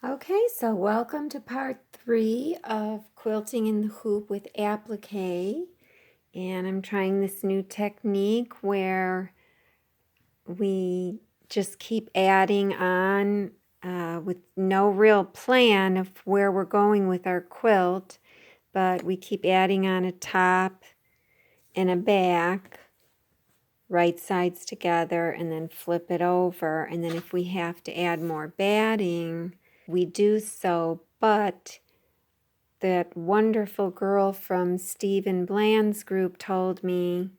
Okay, so welcome to part 3 of quilting in the hoop with applique. And I'm trying this new technique where we just keep adding on with no real plan of where we're going with our quilt, but we keep adding on a top and a back, right sides together, and then flip it over. And then if we have to add more batting, we do so, but that wonderful girl from Stephen Bland's group told me,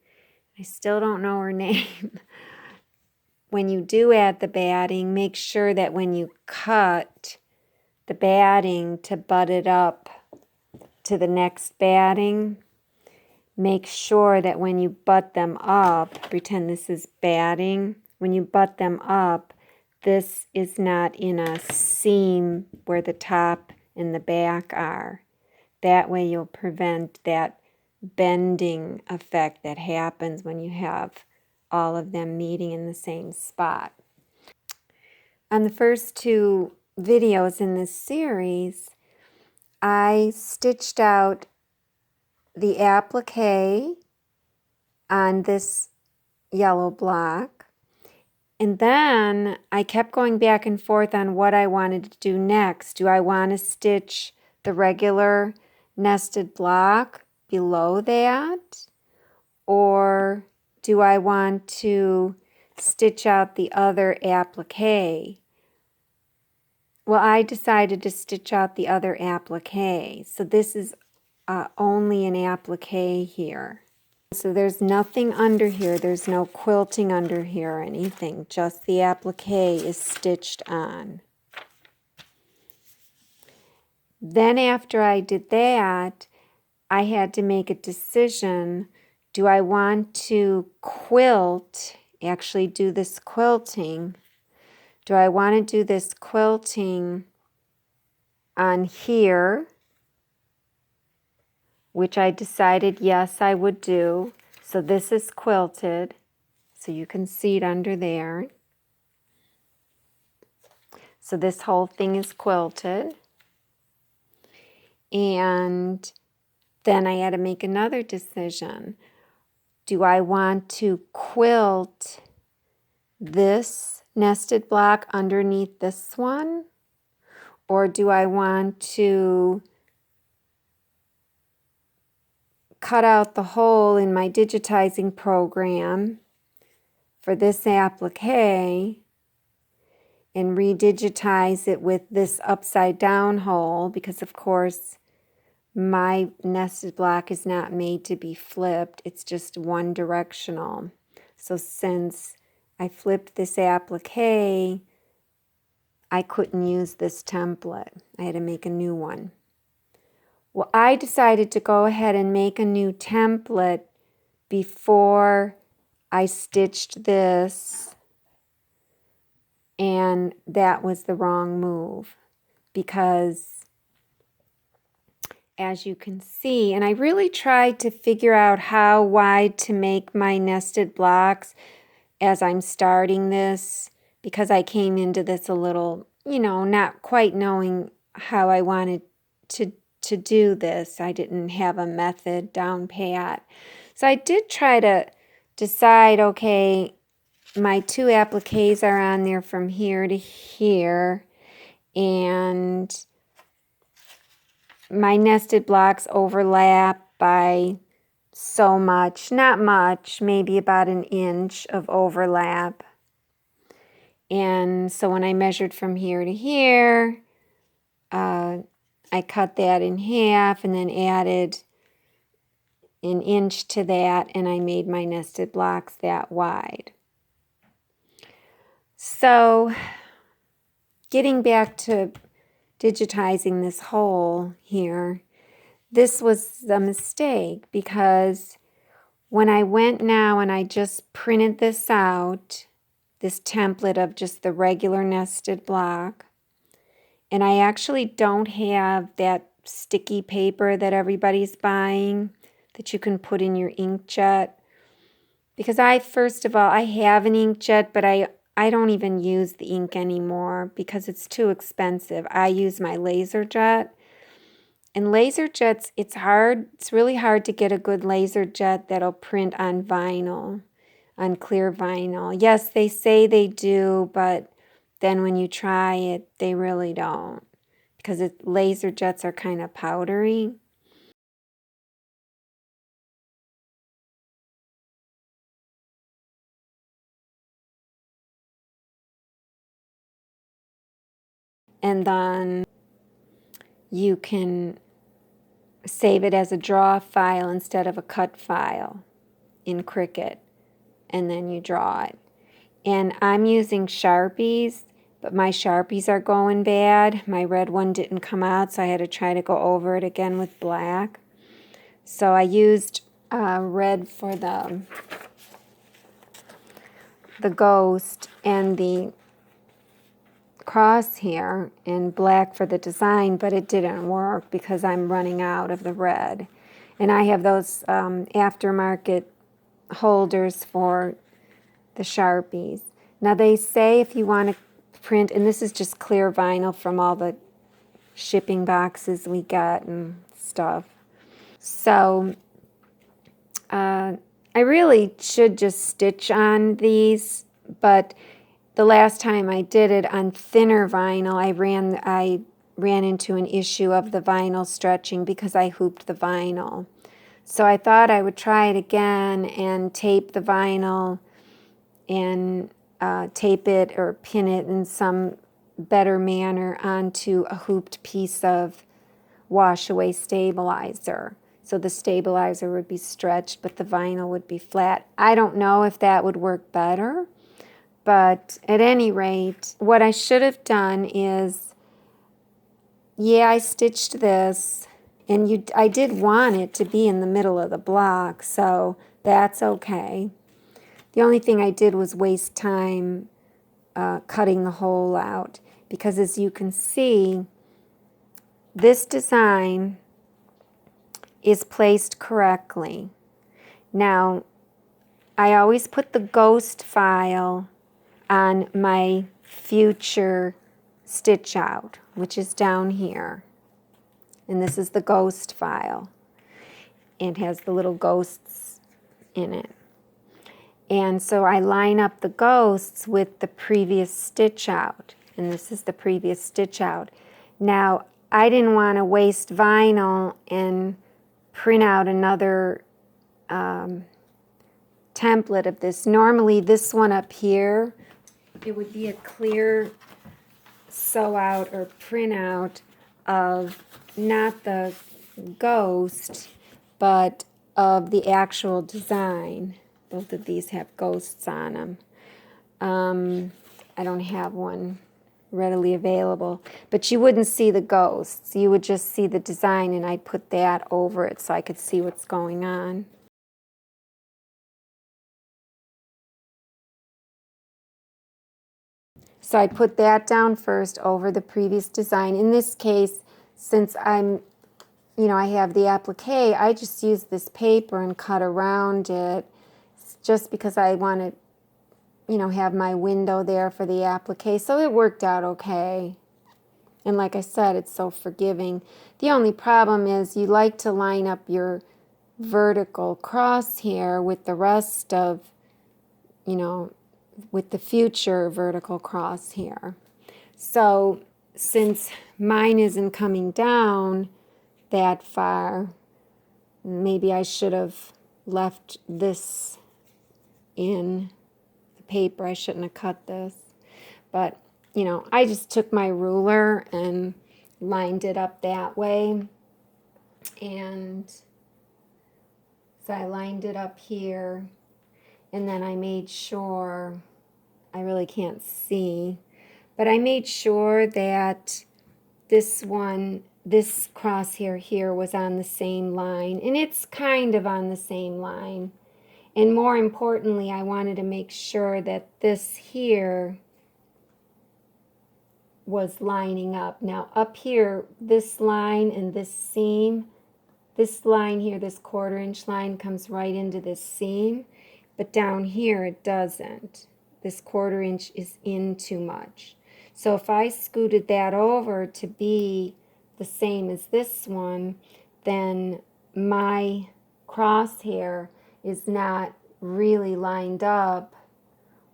I still don't know her name, when you do add the batting, make sure that when you cut the batting to butt it up to the next batting, make sure that when you butt them up, pretend this is batting, when you butt them up, this is not in a seam where the top and the back are. That way you'll prevent that bending effect that happens when you have all of them meeting in the same spot. On the first 2 videos in this series, I stitched out the applique on this yellow block, and then I kept going back and forth on what I wanted to do next. Do I want to stitch the regular nested block below that, or do I want to stitch out the other applique? Well, I decided to stitch out the other applique. So this is only an applique here. So there's nothing under here. There's no quilting under here or anything. Just the applique is stitched on. Then after I did that, I had to make a decision. Do I want to quilt, actually do this quilting? Do I want to do this quilting on here, which I decided yes I would do. So this is quilted, so you can see it under there. So this whole thing is quilted. And then I had to make another decision. Do I want to quilt this nested block underneath this one? Or do I want to cut out the hole in my digitizing program for this applique and redigitize it with this upside down hole, because of course my nested block is not made to be flipped. It's just one directional. So since I flipped this applique, I couldn't use this template. I had to make a new one. Well, I decided to go ahead and make a new template before I stitched this, and that was the wrong move, because as you can see, and I really tried to figure out how wide to make my nested blocks as I'm starting this, because I came into this a little, not quite knowing how I wanted to do this. I didn't have a method down pat. So I did try to decide, okay, my 2 appliques are on there from here to here, and my nested blocks overlap by so much, not much, maybe about an inch of overlap. And so when I measured from here to here, I cut that in half and then added an inch to that, and I made my nested blocks that wide. So getting back to digitizing this hole here, this was a mistake, because when I went now and I just printed this out, this template of just the regular nested block, and I actually don't have that sticky paper that everybody's buying that you can put in your inkjet, because first of all, I have an inkjet, but I I don't even use the ink anymore because it's too expensive. I use my laser jet. And laser jets, it's really hard to get a good laser jet that'll print on vinyl, on clear vinyl. Yes, they say they do, but then when you try it, they really don't because laser jets are kind of powdery. And then you can save it as a draw file instead of a cut file in Cricut, and then you draw it. And I'm using Sharpies, but my Sharpies are going bad. My red one didn't come out, so I had to try to go over it again with black. So I used red for the ghost and the crosshair and black for the design, but it didn't work because I'm running out of the red. And I have those aftermarket holders for the Sharpies. Now they say if you want to print, and this is just clear vinyl from all the shipping boxes we got and stuff. So I really should just stitch on these, but the last time I did it on thinner vinyl, I ran into an issue of the vinyl stretching because I hooped the vinyl. So I thought I would try it again and tape the vinyl and tape it or pin it in some better manner onto a hooped piece of wash away stabilizer. So the stabilizer would be stretched, but the vinyl would be flat. I don't know if that would work better, but at any rate, what I should have done is, yeah, I stitched this, and I did want it to be in the middle of the block, so that's okay. The only thing I did was waste time cutting the hole out, because as you can see, this design is placed correctly. Now, I always put the ghost file on my future stitch out, which is down here. And this is the ghost file. It has the little ghosts in it. And so I line up the ghosts with the previous stitch out. And this is the previous stitch out. Now, I didn't want to waste vinyl and print out another template of this. Normally, this one up here, it would be a clear sew out or print out of not the ghost, but of the actual design. Both of these have ghosts on them. I don't have one readily available, but you wouldn't see the ghosts. You would just see the design, and I'd put that over it so I could see what's going on. So I put that down first over the previous design. In this case, since I have the applique, I just use this paper and cut around it just because I want to, have my window there for the applique. So it worked out okay. And like I said, it's so forgiving. The only problem is you like to line up your vertical crosshair with the rest of, with the future vertical crosshair. So since mine isn't coming down that far, maybe I should have left this in the paper. I shouldn't have cut this. But, I just took my ruler and lined it up that way. And so I lined it up here. And then I made sure, I really can't see, but I made sure that this crosshair here was on the same line. And it's kind of on the same line. And more importantly, I wanted to make sure that this here was lining up. Now up here, this line and this seam, this line here, this 1/4 inch line comes right into this seam, but down here it doesn't. this 1/4 inch is in too much. So if I scooted that over to be the same as this one, then my crosshair is not really lined up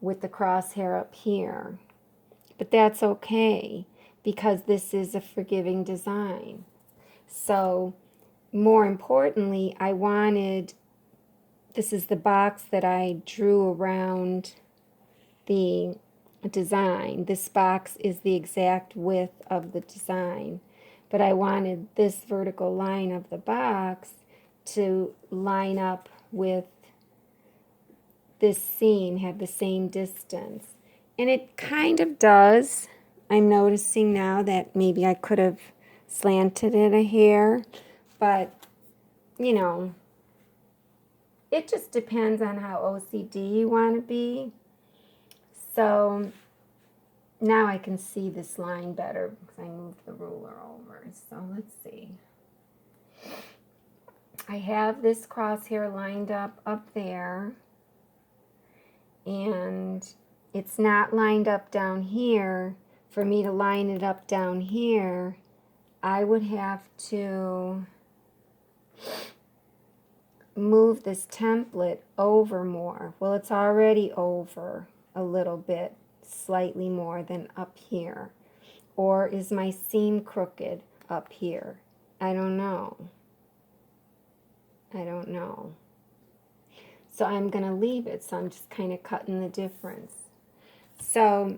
with the crosshair up here. But that's okay, because this is a forgiving design. So more importantly, I wanted, this is the box that I drew around the design. This box is the exact width of the design, but I wanted this vertical line of the box to line up with this seam, have the same distance. And it kind of does. I'm noticing now that maybe I could have slanted it a hair, but you know, it just depends on how OCD you want to be. So now I can see this line better because I moved the ruler over. So let's see. I have this crosshair lined up there, and it's not lined up down here. For me to line it up down here, I would have to move this template over more. Well, it's already over a little bit, slightly more than up here. Or is my seam crooked up here? I don't know. I don't know. So I'm going to leave it. So I'm just kind of cutting the difference. So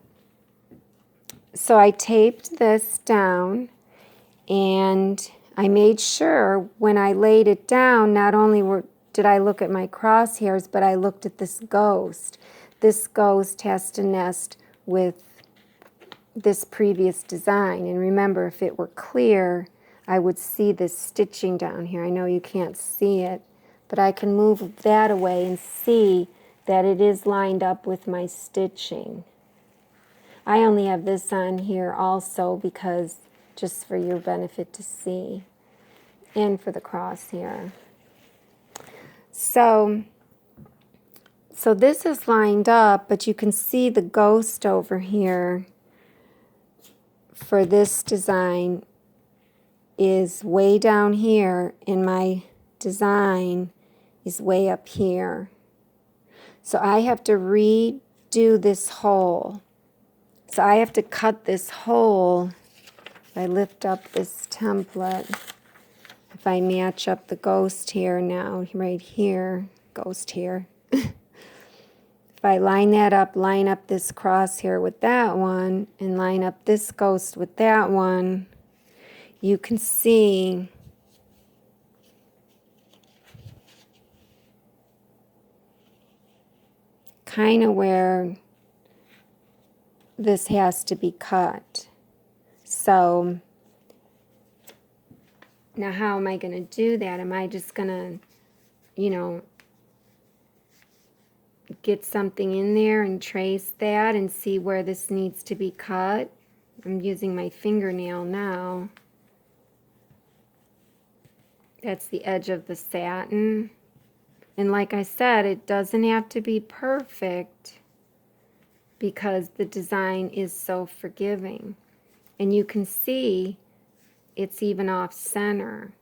I taped this down, and I made sure when I laid it down, not only did I look at my crosshairs, but I looked at this ghost. This ghost has to nest with this previous design. And remember, if it were clear, I would see this stitching down here. I know you can't see it, but I can move that away and see that it is lined up with my stitching. I only have this on here also because just for your benefit to see, and for the crosshair. So this is lined up, but you can see the ghost over here for this design is way down here, and my design is way up here. So I have to redo this hole. So I have to cut this hole. If I lift up this template, if I match up the ghost hair now, right here, ghost hair. If I line that up, line up this crosshair with that one, and line up this ghost with that one, you can see kind of where this has to be cut. So now how am I going to do that? Am I just going to, get something in there and trace that and see where this needs to be cut? I'm using my fingernail now. That's the edge of the satin. And like I said, it doesn't have to be perfect because the design is so forgiving. And you can see it's even off center.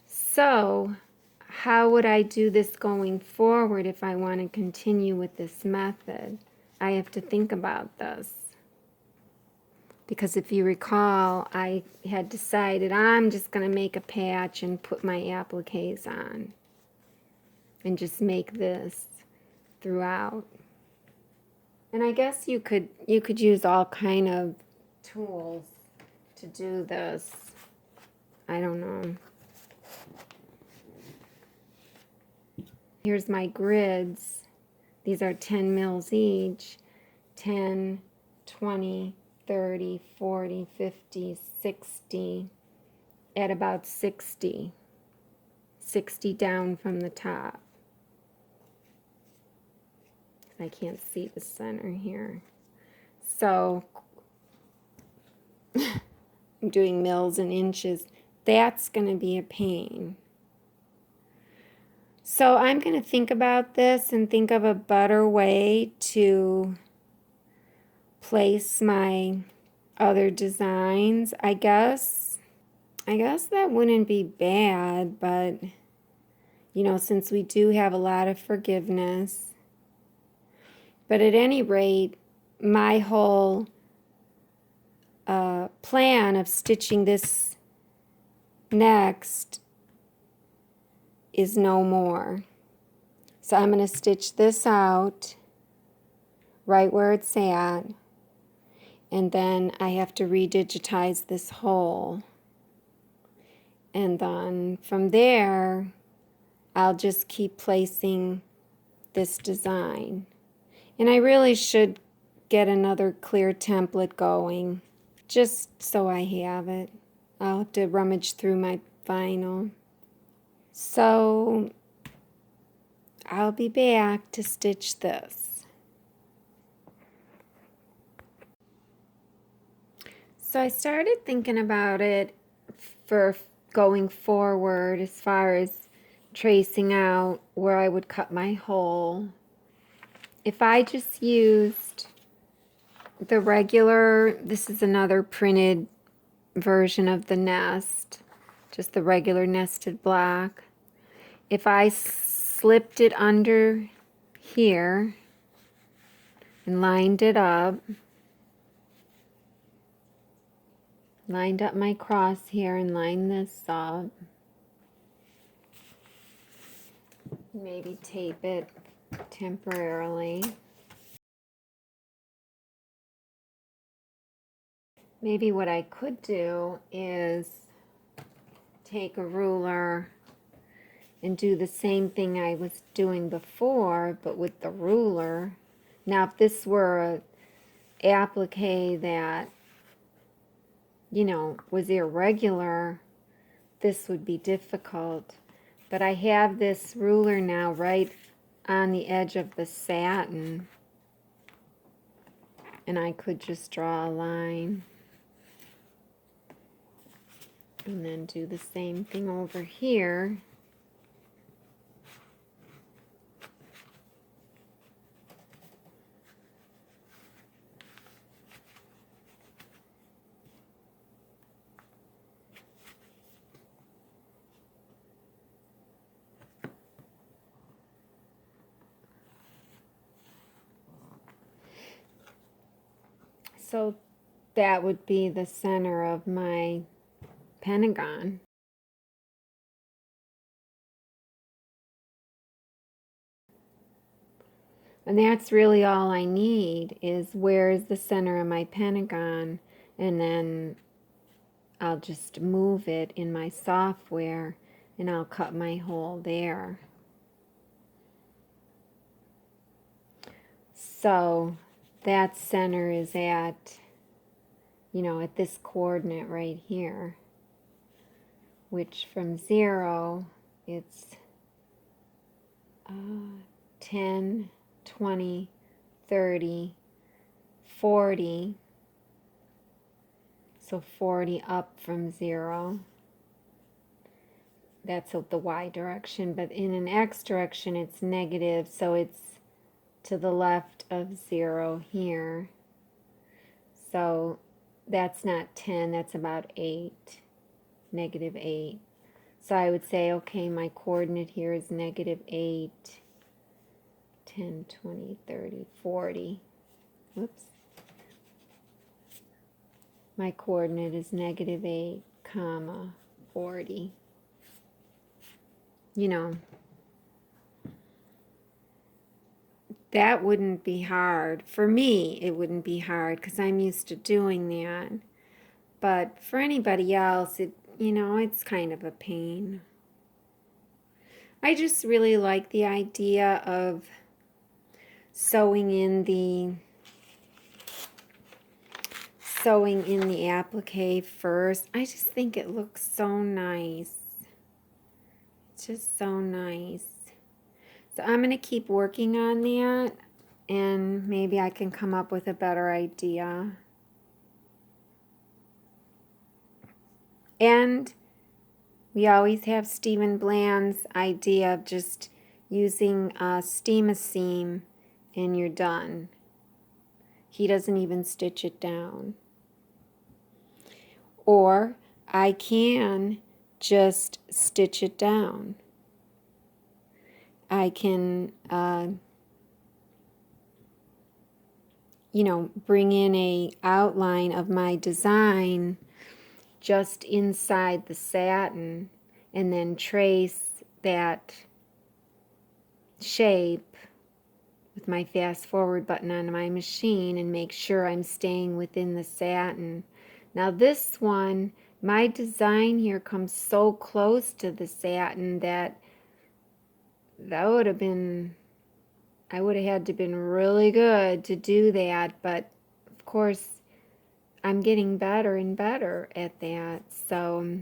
So how would I do this going forward if I want to continue with this method? I have to think about this. Because if you recall, I had decided I'm just going to make a patch and put my appliques on. And just make this throughout. And I guess you could use all kind of tools to do this. I don't know. Here's my grids. These are 10 mils each. 10, 20, 30, 40, 50, 60. At about 60. 60 down from the top. I can't see the center here. So I'm doing mils and inches. That's going to be a pain. So I'm going to think about this and think of a better way to place my other designs. I guess that wouldn't be bad, but you know, since we do have a lot of forgiveness. But at any rate, my whole plan of stitching this next is no more. So I'm going to stitch this out right where it's at, and then I have to redigitize this hole, and then from there I'll just keep placing this design. And I really should get another clear template going just so I have it. I'll have to rummage through my vinyl. So I'll be back to stitch this. So I started thinking about it for going forward as far as tracing out where I would cut my hole. If I just used the regular, this is another printed version of the nest, just the regular nested block. If I slipped it under here and lined it up, lined up my cross here and lined this up, maybe tape it temporarily. Maybe what I could do is take a ruler and do the same thing I was doing before, but with the ruler. Now, if this were an applique that, you know, was irregular, this would be difficult. But I have this ruler now right on the edge of the satin, and I could just draw a line. And then do the same thing over here. So that would be the center of my pentagon. And that's really all I need, is where is the center of my pentagon, and then I'll just move it in my software and I'll cut my hole there. So that center is at, you know, at this coordinate right here, which from 0, it's 10, 20, 30, 40. So 40 up from 0. That's the y direction, but in an x direction it's negative, so it's to the left of 0 here. So that's not 10, that's about 8, negative 8. So I would say, okay, my coordinate here is negative 8, 10, 20, 30, 40. Whoops. My coordinate is negative 8, comma, 40. You know, that wouldn't be hard. For me, it wouldn't be hard because I'm used to doing that. But for anybody else, you know, it's kind of a pain. I just really like the idea of sewing in the applique first. I just think it looks so nice. It's just so nice. So I'm going to keep working on that, and maybe I can come up with a better idea. And we always have Stephen Bland's idea of just using a seam, and you're done. He doesn't even stitch it down. Or I can just stitch it down. I can, bring in a outline of my design just inside the satin and then trace that shape with my fast forward button on my machine and make sure I'm staying within the satin. Now this one, my design here comes so close to the satin that would have been, I would have had to been really good to do that, but of course I'm getting better and better at that. So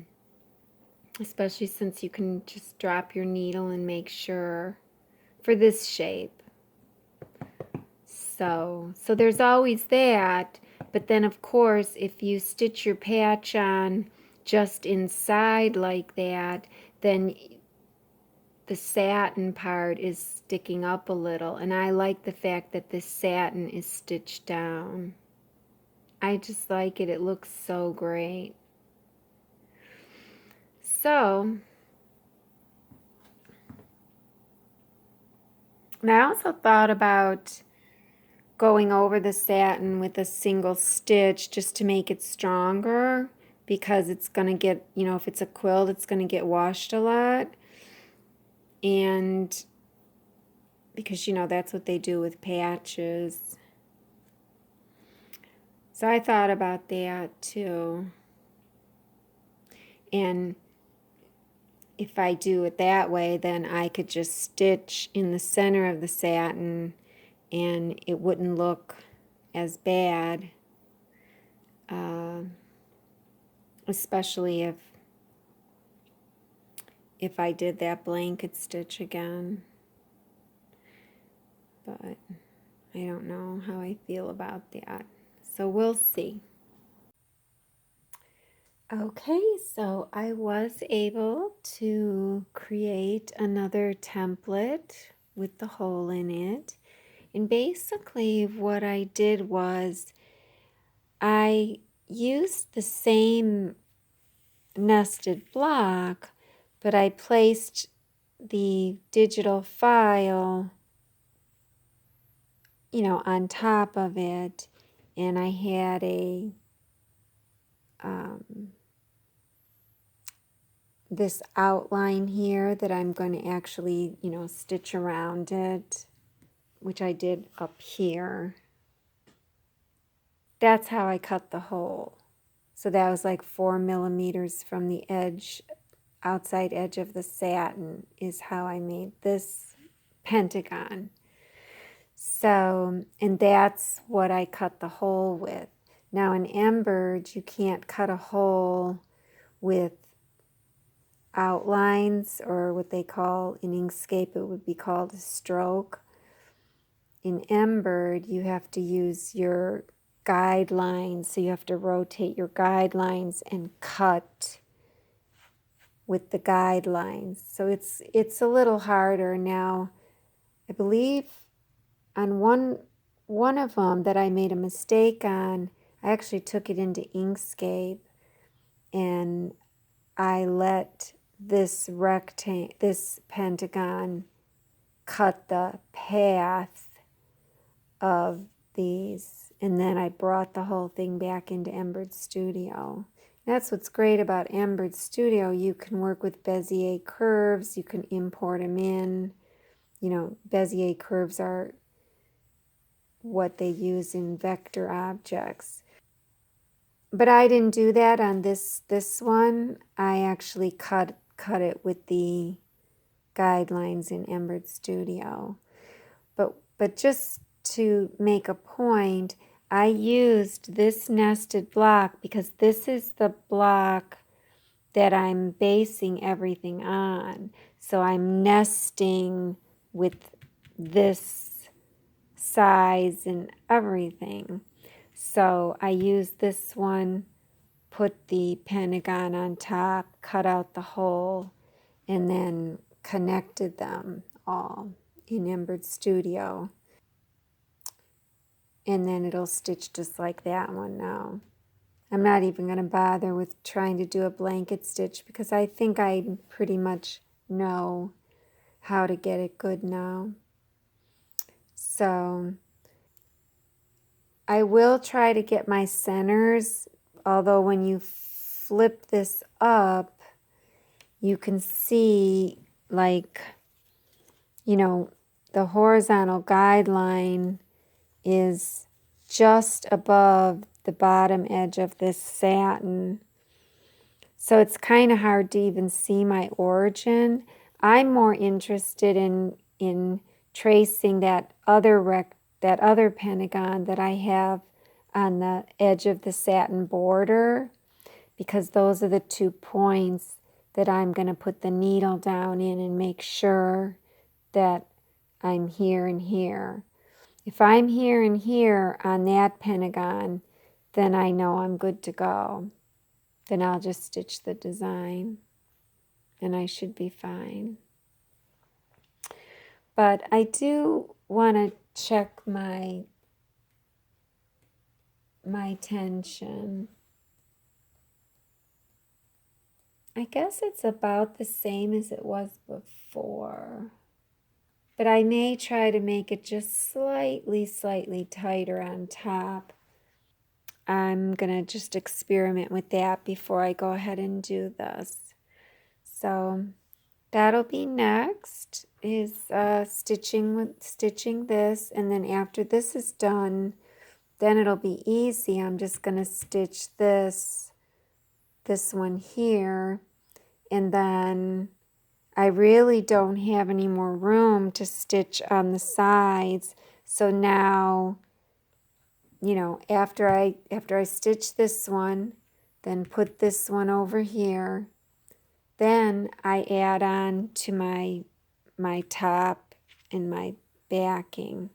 especially since you can just drop your needle and make sure for this shape. So there's always that, but then of course if you stitch your patch on just inside like that, then the satin part is sticking up a little, and I like the fact that this satin is stitched down. I just like it. It looks so great. So, and I also thought about going over the satin with a single stitch just to make it stronger, because it's going to get, if it's a quilt, it's going to get washed a lot. And because, that's what they do with patches. So I thought about that too. And if I do it that way, then I could just stitch in the center of the satin and it wouldn't look as bad, especially if I did that blanket stitch again. But I don't know how I feel about that. So we'll see. Okay, so I was able to create another template with the hole in it. And basically what I did was I used the same nested block, but I placed the digital file, on top of it, and I had a this outline here that I'm going to actually, stitch around it, which I did up here. That's how I cut the hole. So that was like 4 millimeters from the edge, outside edge of the satin is how I made this pentagon. So, and that's what I cut the hole with. Now in Embird, you can't cut a hole with outlines, or what they call in Inkscape, it would be called a stroke. In Embird, you have to use your guidelines, so you have to rotate your guidelines and cut with the guidelines. So it's a little harder. Now, I believe on one of them that I made a mistake on, I actually took it into Inkscape and I let this pentagon cut the path of these, and then I brought the whole thing back into Embird Studio. That's what's great about Embird Studio. You can work with Bezier curves, you can import them in. Bezier curves are what they use in vector objects. But I didn't do that on this one. I actually cut it with the guidelines in Embird Studio. But just to make a point, I used this nested block because this is the block that I'm basing everything on. So I'm nesting with this size and everything. So I used this one, put the pentagon on top, cut out the hole, and then connected them all in Embird Studio. And then it'll stitch just like that one now. I'm not even going to bother with trying to do a blanket stitch because I think I pretty much know how to get it good now. So I will try to get my centers, although when you flip this up, you can see, like, you know, the horizontal guideline is just above the bottom edge of this satin. So it's kind of hard to even see my origin. I'm more interested in tracing that other pentagon that I have on the edge of the satin border, because those are the 2 points that I'm going to put the needle down in and make sure that I'm here and here. If I'm here and here on that pentagon, then I know I'm good to go. Then I'll just stitch the design and I should be fine. But I do want to check my tension. I guess it's about the same as it was before. But I may try to make it just slightly tighter on top. I'm going to just experiment with that before I go ahead and do this. So that'll be next, is stitching this, and then after this is done, then it'll be easy. I'm just going to stitch this one here, and then I really don't have any more room to stitch on the sides. So now, you know, after I stitch this one, then put this one over here, then I add on to my top and my backing.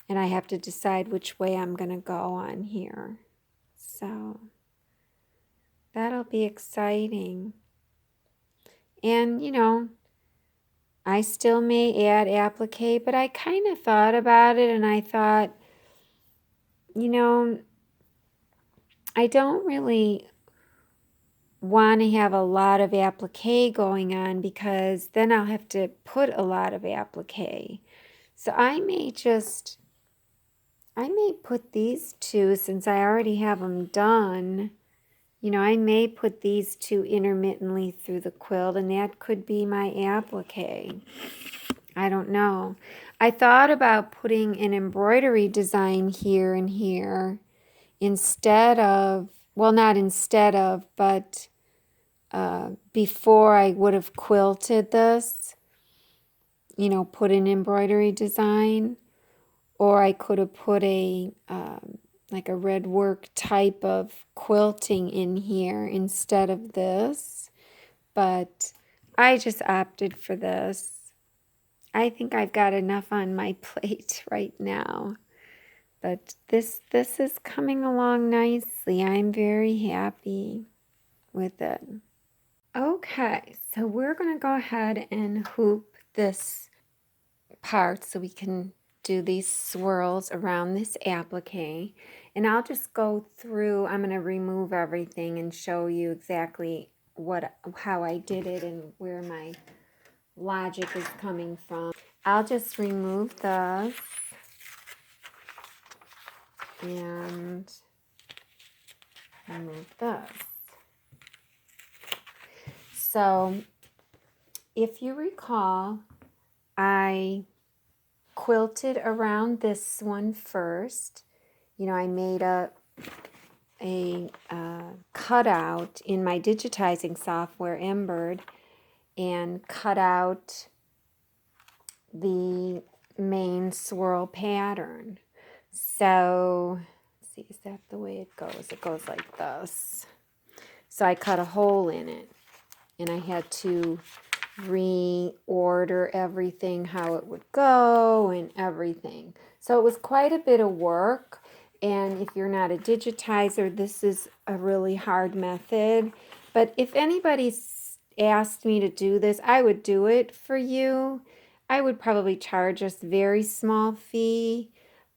And I have to decide which way I'm going to go on here. So that'll be exciting. And, you know, I still may add applique, but I kind of thought about it and I thought, you know, I don't really want to have a lot of applique going on because then I'll have to put a lot of applique. So I may put these two, since I already have them done, you know, I may put these two intermittently through the quilt, and that could be my applique. I don't know. I thought about putting an embroidery design here and here instead of, well, not instead of, but before I would have quilted this, you know, put an embroidery design, or I could have put a like a red work type of quilting in here instead of this, but I just opted for this. I think I've got enough on my plate right now, but this is coming along nicely. I'm very happy with it. Okay, so we're going to go ahead and hoop this part so we can do these swirls around this applique. And I'll just go through, I'm going to remove everything and show you exactly how I did it and where my logic is coming from. I'll just remove this and remove this. So if you recall, I quilted around this one first. You know, I made a cutout in my digitizing software, Embird, and cut out the main swirl pattern. So, let's see, is that the way it goes? It goes like this. So I cut a hole in it, and I had to reorder everything, how it would go and everything. So it was quite a bit of work, and if you're not a digitizer, this is a really hard method. But if anybody's asked me to do this, I would do it for you. I would probably charge a very small fee,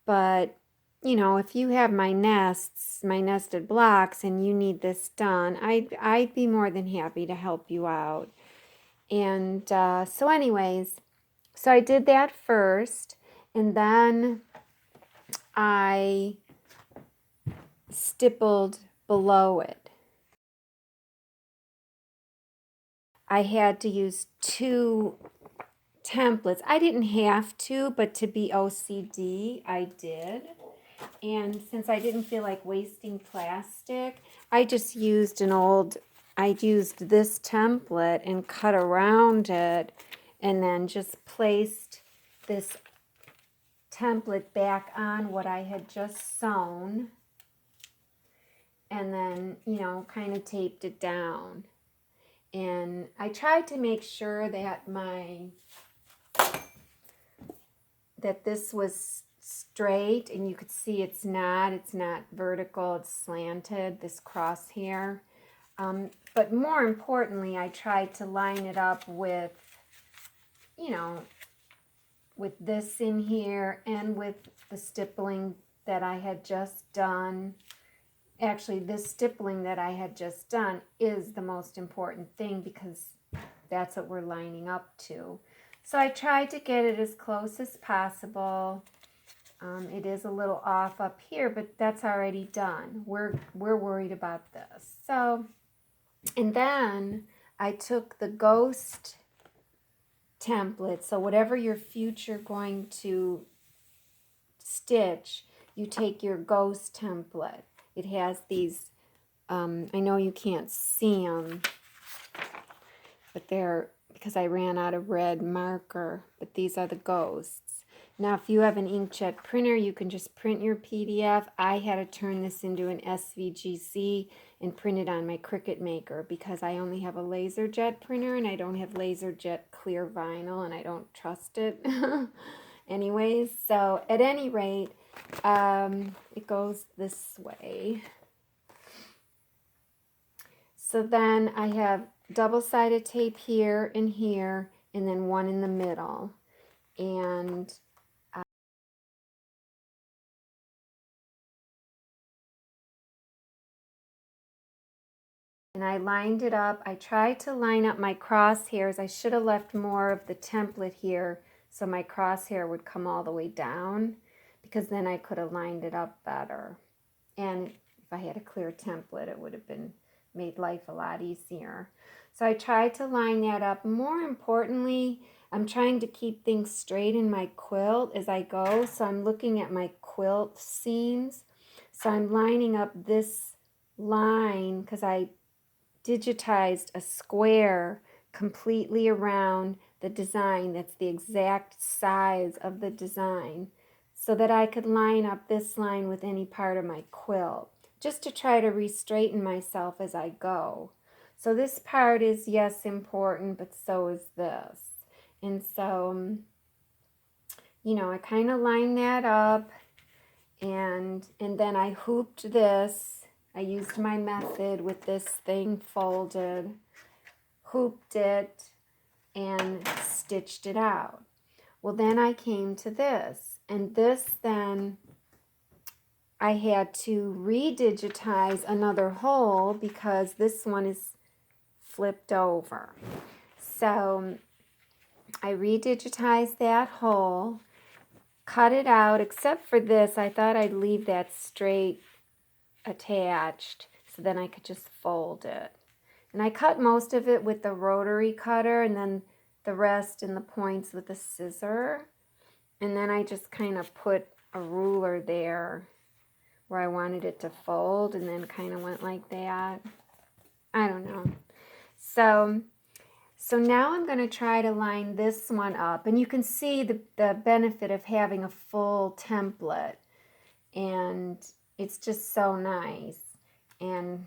but you know, if you have my nested blocks, and you need this done, I'd be more than happy to help you out. And so anyways, so I did that first, and then I stippled below it. I had to use 2 templates. I didn't have to, but to be OCD, I did. And since I didn't feel like wasting plastic, I just used I used this template and cut around it, and then just placed this template back on what I had just sewn, and then, you know, kind of taped it down. And I tried to make sure that that this was straight, and you could see it's not vertical, it's slanted, this crosshair. But more importantly, I tried to line it up with, you know, with this in here, and with the stippling that I had just done. Actually, this stippling that I had just done is the most important thing, because that's what we're lining up to. So I tried to get it as close as possible. It is a little off up here, but that's already done. We're worried about this. So, and then I took the ghost template. So whatever you're future going to stitch, you take your ghost template. It has these, I know you can't see them, but they're, because I ran out of red marker, but these are the ghosts. Now, if you have an inkjet printer, you can just print your PDF. I had to turn this into an SVGC and print it on my Cricut Maker, because I only have a LaserJet printer, and I don't have LaserJet clear vinyl, and I don't trust it. Anyways, so at any rate, it goes this way. So then I have double-sided tape here, and then one in the middle. And I lined it up. I tried to line up my crosshairs. I should have left more of the template here so my crosshair would come all the way down, because then I could have lined it up better. And if I had a clear template, it would have made life a lot easier. So I tried to line that up. More importantly, I'm trying to keep things straight in my quilt as I go. So I'm looking at my quilt seams. So I'm lining up this line, because I digitized a square completely around the design that's the exact size of the design, so that I could line up this line with any part of my quilt, just to try to re-straighten myself as I go. So this part is, yes, important, but so is this. And so, you know, I kind of lined that up, and then I hooped this. I used my method with this thing folded, hooped it, and stitched it out. Well, then I came to this, and this then I had to redigitize another hole, because this one is flipped over. So I redigitized that hole, cut it out. Except for this, I thought I'd leave that straight attached, so then I could just fold it. And I cut most of it with the rotary cutter, and then the rest in the points with a scissor. And then I just kind of put a ruler there where I wanted it to fold, and then kind of went like that. I don't know. So now I'm going to try to line this one up, and you can see the benefit of having a full template, and it's just so nice. And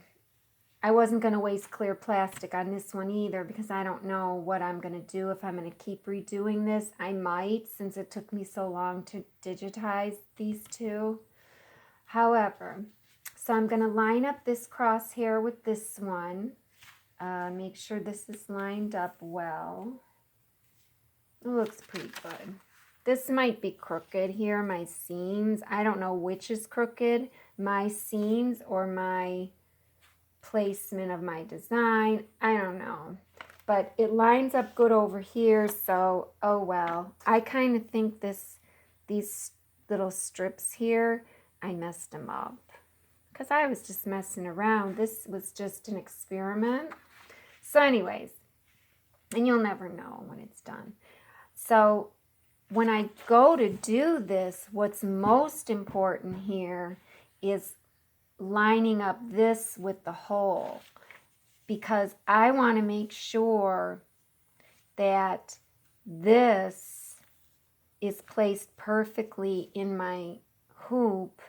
I wasn't going to waste clear plastic on this one either, because I don't know what I'm going to do, if I'm going to keep redoing this. I might, since it took me so long to digitize these two. However, so I'm going to line up this crosshair with this one. Make sure this is lined up well. It looks pretty good. This might be crooked here, my seams. I don't know which is crooked, my seams or my placement of my design. I don't know. But it lines up good over here, so oh well. I kind of think these little strips here, I messed them up. Because I was just messing around. This was just an experiment. So anyways, and you'll never know when it's done. So when I go to do this, what's most important here is lining up this with the hole, because I want to make sure that this is placed perfectly in my hoop.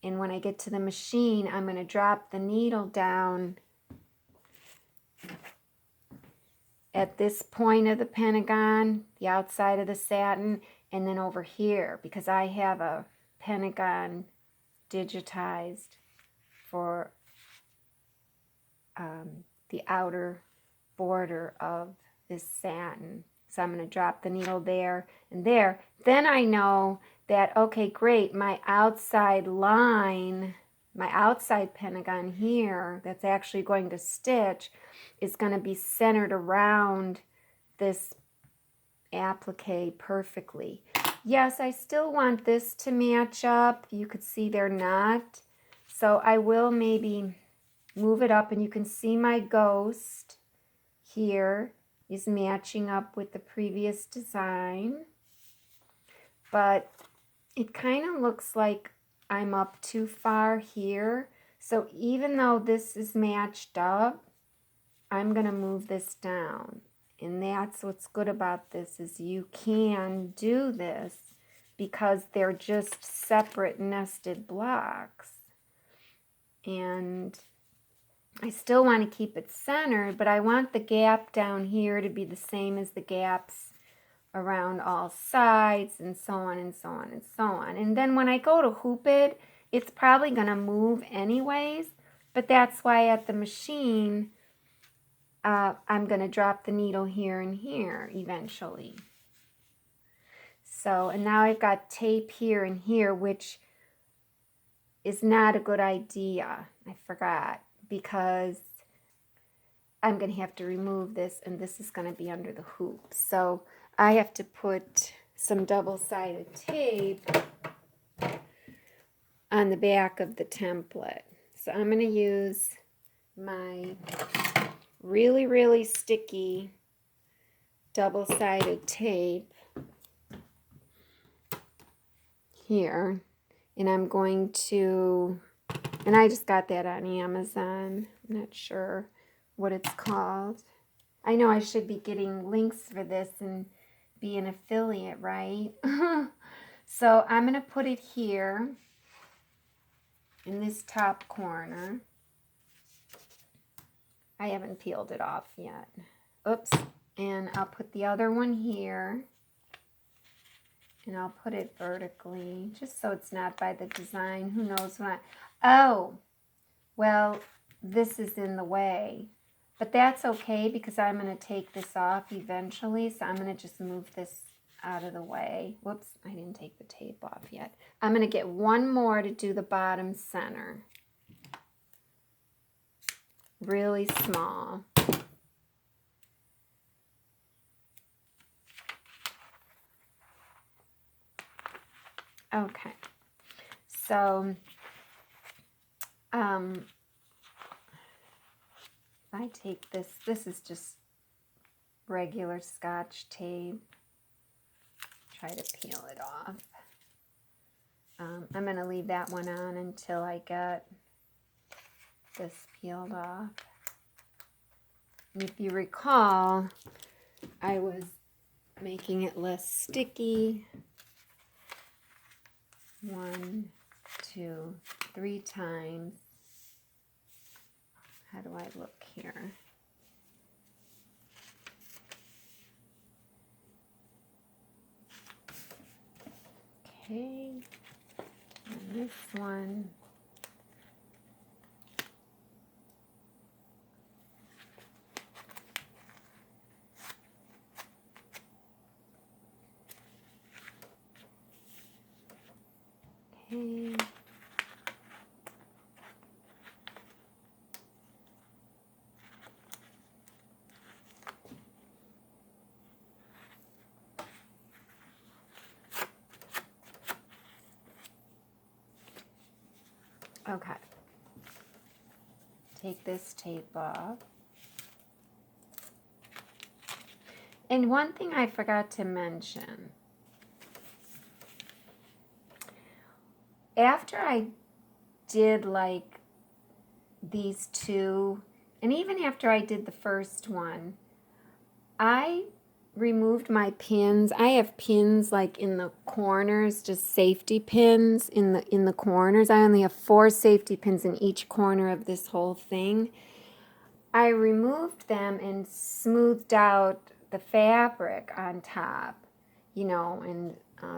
And when I get to the machine, I'm going to drop the needle down at this point of the pentagon, the outside of the satin, and then over here, because I have a pentagon digitized for the outer border of this satin. So I'm going to drop the needle there and there. Then I know that, okay, great, my outside line, my outside pentagon here that's actually going to stitch is going to be centered around this applique perfectly. Yes, I still want this to match up. You could see they're not. So I will maybe move it up, and you can see my ghost here is matching up with the previous design. But it kind of looks like I'm up too far here. So even though this is matched up, I'm going to move this down. And that's what's good about this, is you can do this because they're just separate nested blocks. And I still want to keep it centered, but I want the gap down here to be the same as the gaps around all sides, and so on and so on and so on. And then when I go to hoop it, it's probably going to move anyways, but that's why at the machine, I'm going to drop the needle here and here eventually. So, and now I've got tape here and here, which is not a good idea. I forgot, because I'm going to have to remove this, and this is going to be under the hoop. So I have to put some double-sided tape on the back of the template. So I'm going to use my really, really sticky double-sided tape here. And I'm going to, and I just got that on Amazon. I'm not sure what it's called. I know I should be getting links for this and be an affiliate, right? So I'm going to put it here in this top corner. I haven't peeled it off yet. Oops. And I'll put the other one here. And I'll put it vertically, just so it's not by the design. Who knows what? Oh, well, this is in the way. But that's okay, because I'm going to take this off eventually. So I'm going to just move this out of the way. Whoops, I didn't take the tape off yet. I'm going to get one more to do the bottom center. Really small. Okay, so if I take this, this is just regular Scotch tape. Try to peel it off. I'm going to leave that one on until I get this peeled off. And if you recall, I was making it less sticky. 1, 2, 3 times. How do I look here? Okay, and this one. Okay. Okay. Take this tape off. And one thing I forgot to mention. After I did like these two, and even after I did the first one, I removed my pins. I have pins like in the corners, just safety pins in the corners. I only have 4 safety pins in each corner of this whole thing. I removed them and smoothed out the fabric on top, you know, and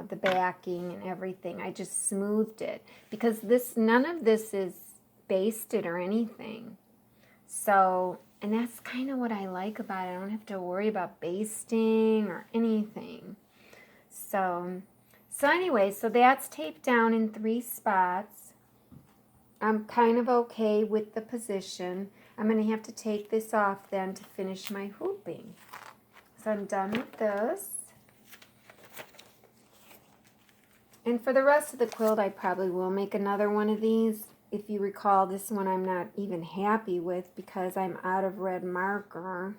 the backing and everything. I just smoothed it because none of this is basted or anything. So, and that's kind of what I like about it. I don't have to worry about basting or anything. So anyway, so that's taped down in 3 spots. I'm kind of okay with the position. I'm going to have to take this off then to finish my hooping. So I'm done with this. And for the rest of the quilt, I probably will make another one of these. If you recall, this one I'm not even happy with because I'm out of red marker.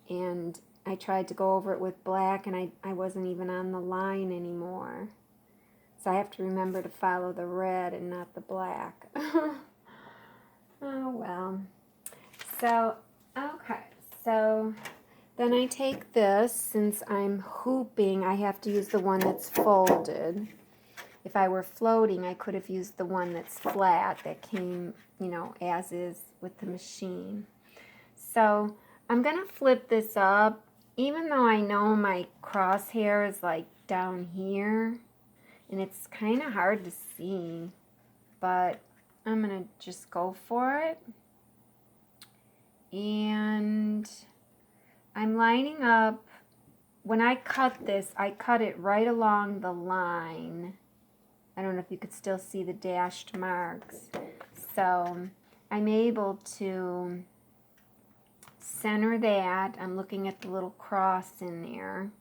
And I tried to go over it with black and I wasn't even on the line anymore. So I have to remember to follow the red and not the black. Oh well. So, okay. So then I take this, since I'm hooping, I have to use the one that's folded. If I were floating, I could have used the one that's flat that came, you know, as is with the machine. So I'm going to flip this up, even though I know my crosshair is like down here, and it's kind of hard to see, but I'm going to just go for it. And I'm lining up. When I cut this, I cut it right along the line. I don't know if you could still see the dashed marks. So I'm able to center that. I'm looking at the little cross in there.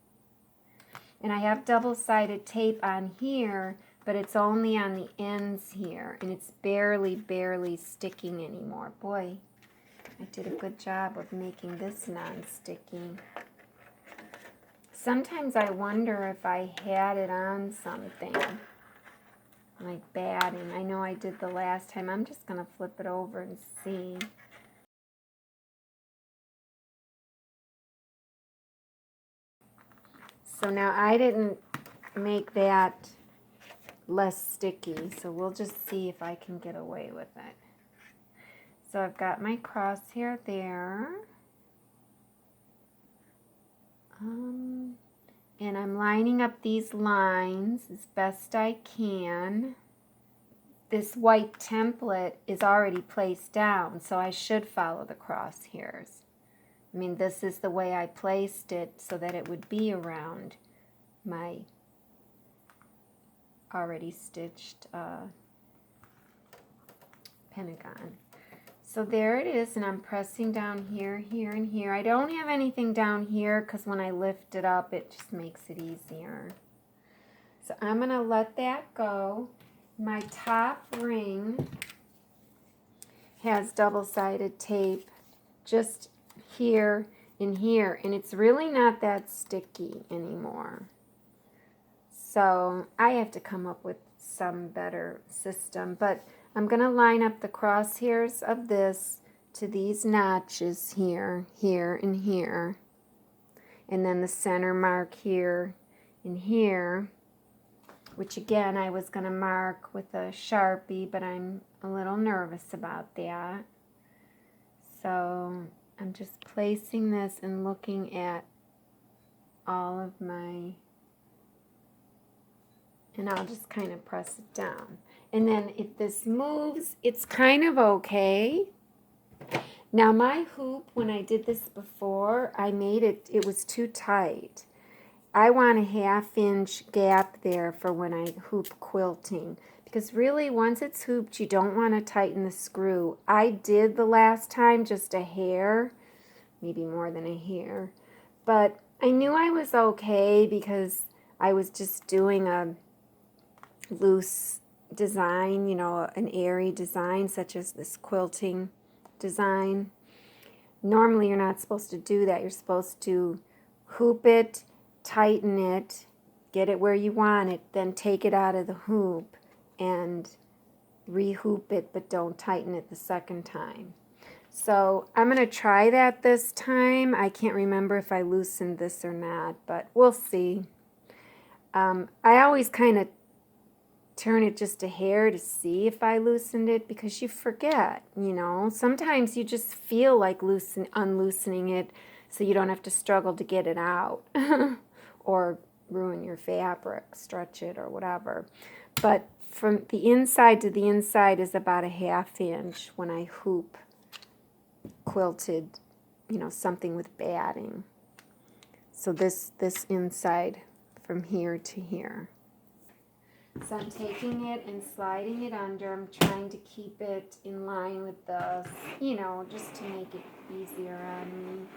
And I have double-sided tape on here, but it's only on the ends here. And it's barely sticking anymore. Boy, I did a good job of making this non-sticky. Sometimes I wonder if I had it on something. Like batting. I know I did the last time. I'm just going to flip it over and see. So now I didn't make that less sticky, so we'll just see if I can get away with it. So I've got my crosshair there. And I'm lining up these lines as best I can. This white template is already placed down, so I should follow the crosshairs. I mean, this is the way I placed it so that it would be around my already stitched pentagon. So there it is, and I'm pressing down here, here, and here. I don't have anything down here because when I lift it up, it just makes it easier. So I'm going to let that go. My top ring has double-sided tape just here and here, and it's really not that sticky anymore. So I have to come up with some better system, but I'm going to line up the crosshairs of this to these notches here, here, and here, and then the center mark here and here, which again I was going to mark with a Sharpie, but I'm a little nervous about that. So I'm just placing this and looking at all of my, and I'll just kind of press it down. And then if this moves, it's kind of okay. Now my hoop, when I did this before, I made it was too tight. I want a 1/2 inch gap there for when I hoop quilting, Because really, once it's hooped, you don't want to tighten the screw. I did the last time, just a hair, maybe more than a hair. But I knew I was okay because I was just doing a loose design, you know, an airy design, such as this quilting design. Normally, you're not supposed to do that. You're supposed to hoop it, tighten it, get it where you want it, then take it out of the hoop and re-hoop it, but don't tighten it the second time. So I'm going to try that this time. I can't remember if I loosened this or not, but we'll see. I always kind of turn it just a hair to see if I loosened it, because you forget, you know. Sometimes you just feel like unloosening it so you don't have to struggle to get it out or ruin your fabric, stretch it or whatever. But from the inside to the inside is about a 1/2 inch when I hoop quilted, you know, something with batting. So this inside from here to here. So I'm taking it and sliding it under. I'm trying to keep it in line with the, you know, just to make it easier on me.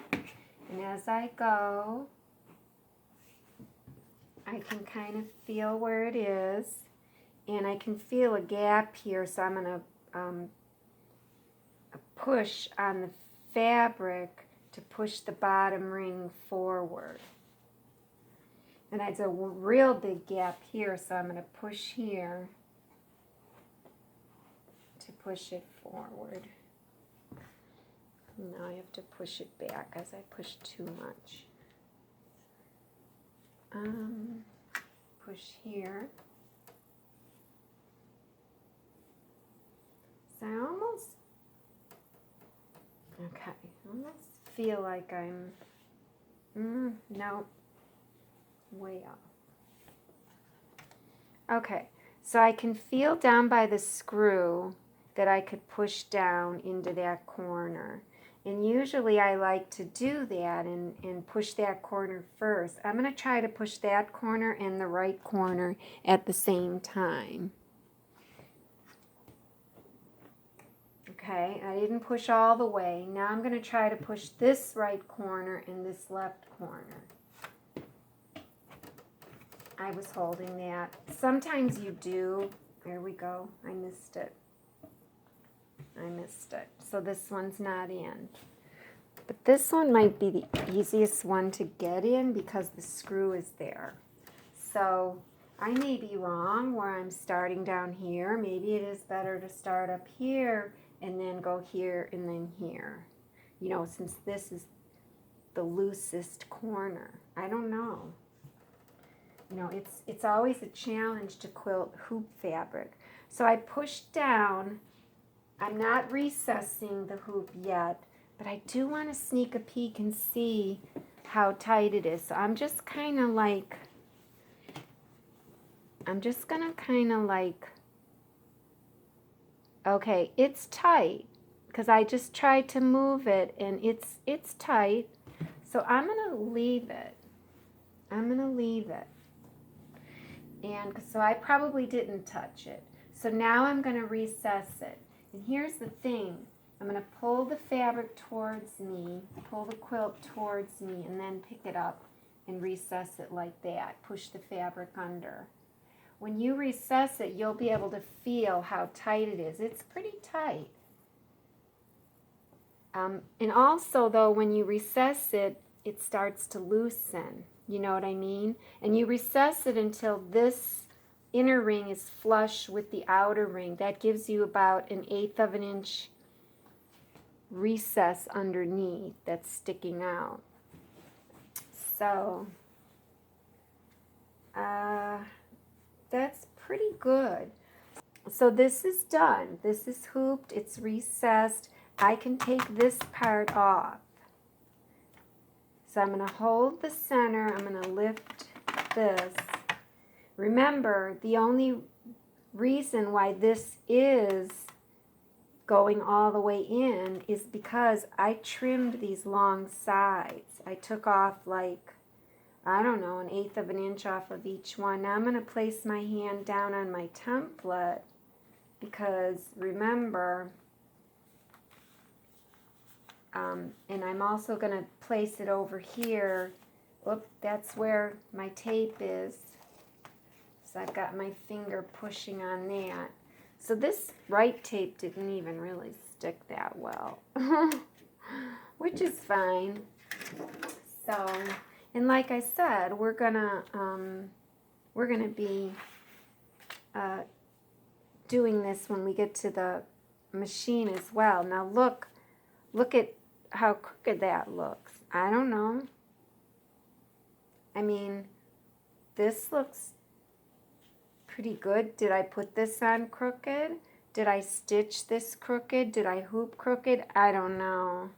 And as I go, I can kind of feel where it is. And I can feel a gap here, so I'm going to push on the fabric to push the bottom ring forward. And it's a real big gap here, so I'm going to push here to push it forward. Now I have to push it back as I push too much. Push here. So I almost feel like I'm, no. Way off. Okay, so I can feel down by the screw that I could push down into that corner. And usually I like to do that and push that corner first. I'm going to try to push that corner and the right corner at the same time. Okay, I didn't push all the way. Now I'm going to try to push this right corner and this left corner. I was holding that. Sometimes you do. There we go. I missed it. So this one's not in. But this one might be the easiest one to get in because the screw is there. So I may be wrong where I'm starting down here. Maybe it is better to start up here and then go here and then here. You know, since this is the loosest corner. I don't know. You know, it's always a challenge to quilt hoop fabric. So I push down. I'm not recessing the hoop yet, but I do want to sneak a peek and see how tight it is. So I'm just kind of like, okay, it's tight because I just tried to move it and it's tight. So I'm going to leave it. And so I probably didn't touch it. So now I'm going to recess it. And here's the thing. I'm going to pull the fabric towards me, pull the quilt towards me, and then pick it up and recess it like that. Push the fabric under. When you recess it, you'll be able to feel how tight it is. It's pretty tight. And also, though, when you recess it, it starts to loosen. You know what I mean? And you recess it until this inner ring is flush with the outer ring. That gives you about 1/8 of an inch recess underneath that's sticking out. So that's pretty good. So this is done. This is hooped. It's recessed. I can take this part off. So I'm going to hold the center. I'm going to lift this. Remember, the only reason why this is going all the way in is because I trimmed these long sides. I took off like I don't know, 1/8 of an inch off of each one. Now I'm going to place my hand down on my template because remember, and I'm also going to place it over here. Whoop, that's where my tape is. So I've got my finger pushing on that. So this right tape didn't even really stick that well, which is fine. So, and like I said, we're gonna be doing this when we get to the machine as well. Now look at how crooked that looks. I don't know. I mean, this looks pretty good. Did I put this on crooked? Did I stitch this crooked? Did I hoop crooked? I don't know.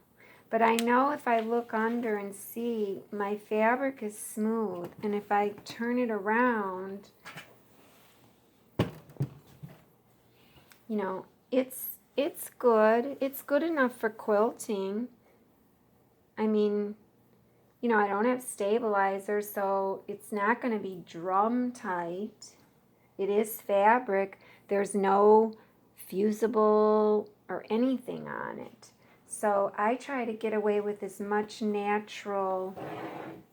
But I know if I look under and see, my fabric is smooth. And if I turn it around, you know, it's good. It's good enough for quilting. I mean, you know, I don't have stabilizer, so it's not going to be drum tight. It is fabric. There's no fusible or anything on it. So I try to get away with as much natural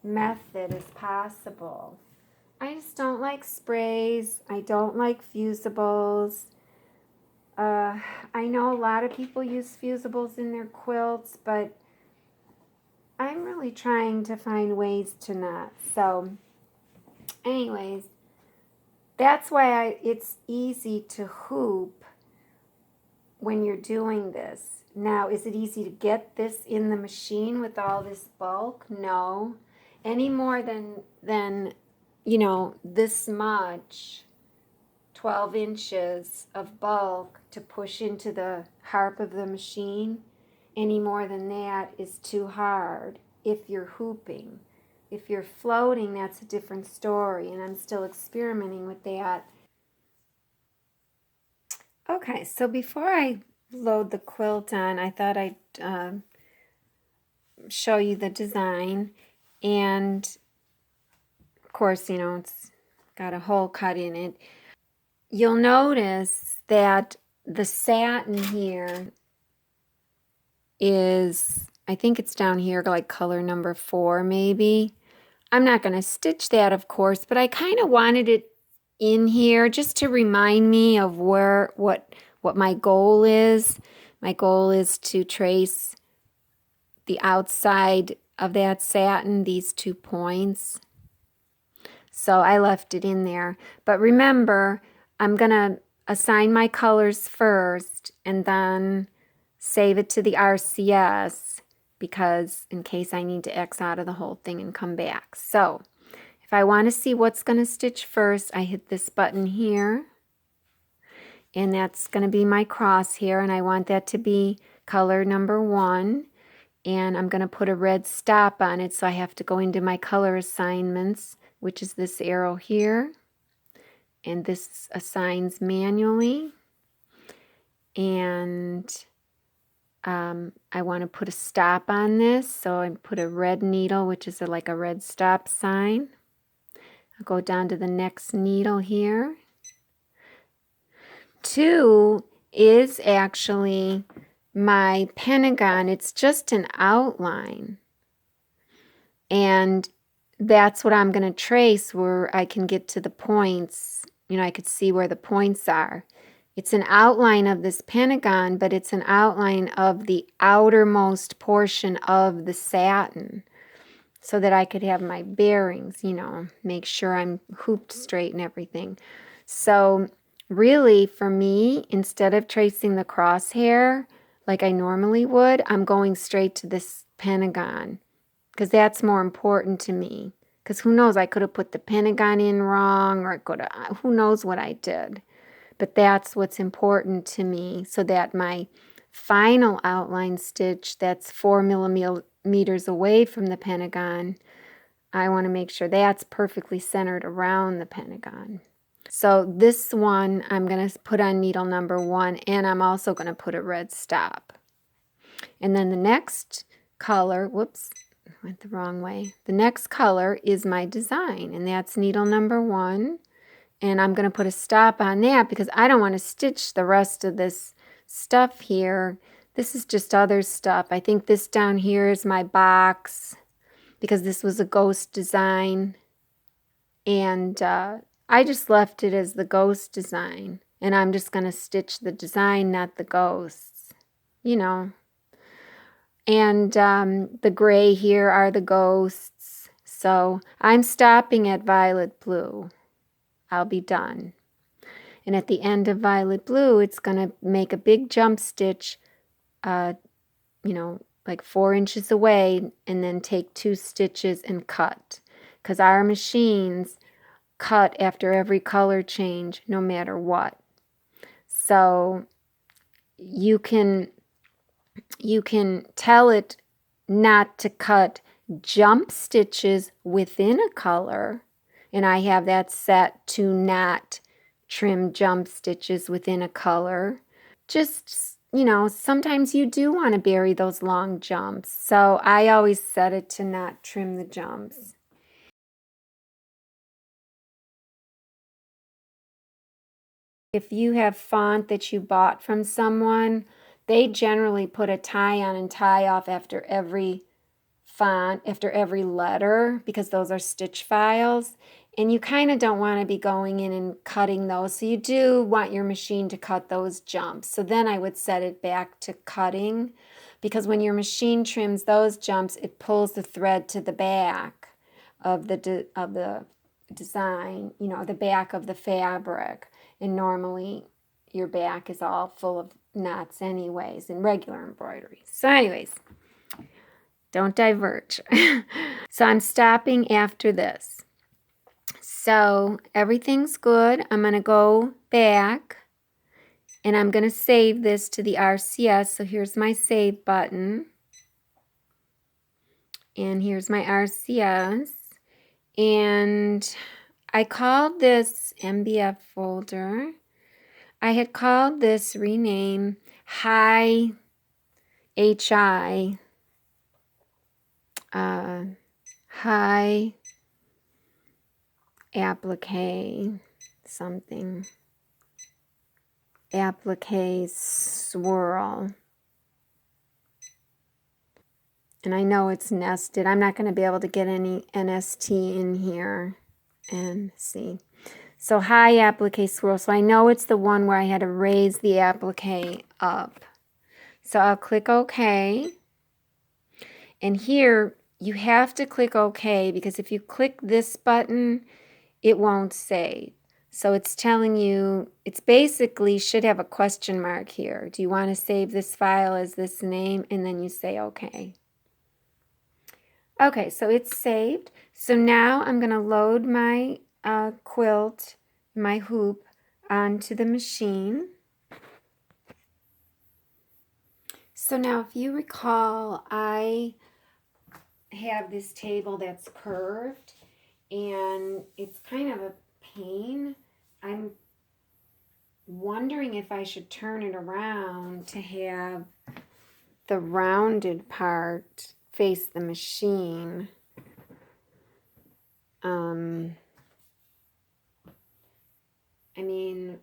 method as possible. I just don't like sprays. I don't like fusibles. I know a lot of people use fusibles in their quilts, but I'm really trying to find ways to not. So anyways, that's why it's easy to hoop when you're doing this. Now, is it easy to get this in the machine with all this bulk? No. Any more than you know, this much, 12 inches of bulk to push into the harp of the machine, any more than that is too hard if you're hooping. If you're floating, that's a different story, and I'm still experimenting with that. Okay, so before I load the quilt on, I thought I'd show you the design. And of course, you know, it's got a hole cut in it. You'll notice that the satin here is, I think it's down here, like color number 4 maybe. I'm not going to stitch that, of course, but I kind of wanted it in here just to remind me of what my goal is. My goal is to trace the outside of that satin, these 2 points. So I left it in there. But remember, I'm going to assign my colors first and then save it to the RCS, because in case I need to X out of the whole thing and come back. So if I want to see what's going to stitch first, I hit this button here, and that's going to be my crosshair, and I want that to be color number 1, and I'm going to put a red stop on it, so I have to go into my color assignments, which is this arrow here, and this assigns manually, and I want to put a stop on this, so I put a red needle, which is like a red stop sign. I'll go down to the next needle here. 2 is actually my pentagon. It's just an outline, and that's what I'm going to trace where I can get to the points. You know, I could see where the points are. It's an outline of this pentagon, but it's an outline of the outermost portion of the satin so that I could have my bearings, you know, make sure I'm hooped straight and everything. So really, for me, instead of tracing the crosshair like I normally would, I'm going straight to this pentagon because that's more important to me. Because who knows, I could have put the pentagon in wrong, or I could have, who knows what I did. But that's what's important to me, so that my final outline stitch that's 4 millimeters away from the pentagon, I want to make sure that's perfectly centered around the pentagon. So this one I'm going to put on needle number 1, and I'm also going to put a red stop. And then the next color, whoops, went the wrong way. The next color is my design, and that's needle number 1. And I'm going to put a stop on that because I don't want to stitch the rest of this stuff here. This is just other stuff. I think this down here is my box because this was a ghost design. And I just left it as the ghost design. And I'm just going to stitch the design, not the ghosts. You know. And the gray here are the ghosts. So I'm stopping at violet blue. I'll be done. And at the end of violet blue, it's going to make a big jump stitch, you know, like 4 inches away, and then take 2 stitches and cut. Because our machines cut after every color change, no matter what. So you can tell it not to cut jump stitches within a color. And I have that set to not trim jump stitches within a color. Just, you know, sometimes you do want to bury those long jumps. So I always set it to not trim the jumps. If you have font that you bought from someone, they generally put a tie on and tie off after every font, after every letter, because those are stitch files. And you kind of don't want to be going in and cutting those. So you do want your machine to cut those jumps. So then I would set it back to cutting, because when your machine trims those jumps, it pulls the thread to the back of the design, you know, the back of the fabric. And normally your back is all full of knots anyways in regular embroidery. So anyways, don't diverge. So I'm stopping after this. So everything's good. I'm going to go back and I'm going to save this to the RCS. So here's my save button. And here's my RCS. And I called this MB4 folder. I had called this rename High HI. High Applique something. Applique swirl. And I know it's nested. I'm not going to be able to get any NST in here and see. So high applique swirl. So I know it's the one where I had to raise the applique up. So I'll click OK. And here you have to click OK, because if you click this button, it won't save. So it's telling you, it's basically should have a question mark here. Do you want to save this file as this name? And then you say OK. Okay, so it's saved. So now I'm going to load my quilt, my hoop, onto the machine. So now if you recall, I have this table that's curved, and it's kind of a pain. I'm wondering if I should turn it around to have the rounded part face the machine. I mean,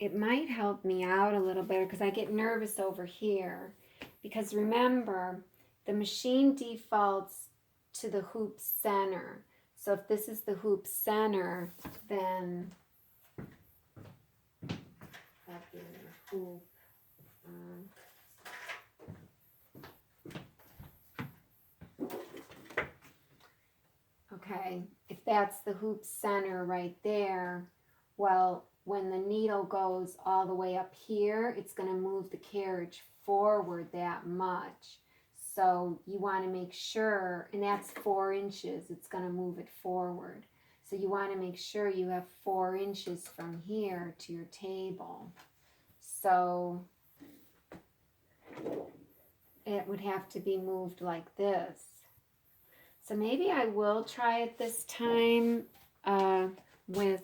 it might help me out a little better because I get nervous over here. Because remember, the machine defaults to the hoop center. So if this is the hoop center, then that's the hoop. Okay, if that's the hoop center right there, well, when the needle goes all the way up here, it's going to move the carriage forward that much. So you want to make sure, and that's 4 inches, it's going to move it forward. So you want to make sure you have 4 inches from here to your table. So it would have to be moved like this. So maybe I will try it this time with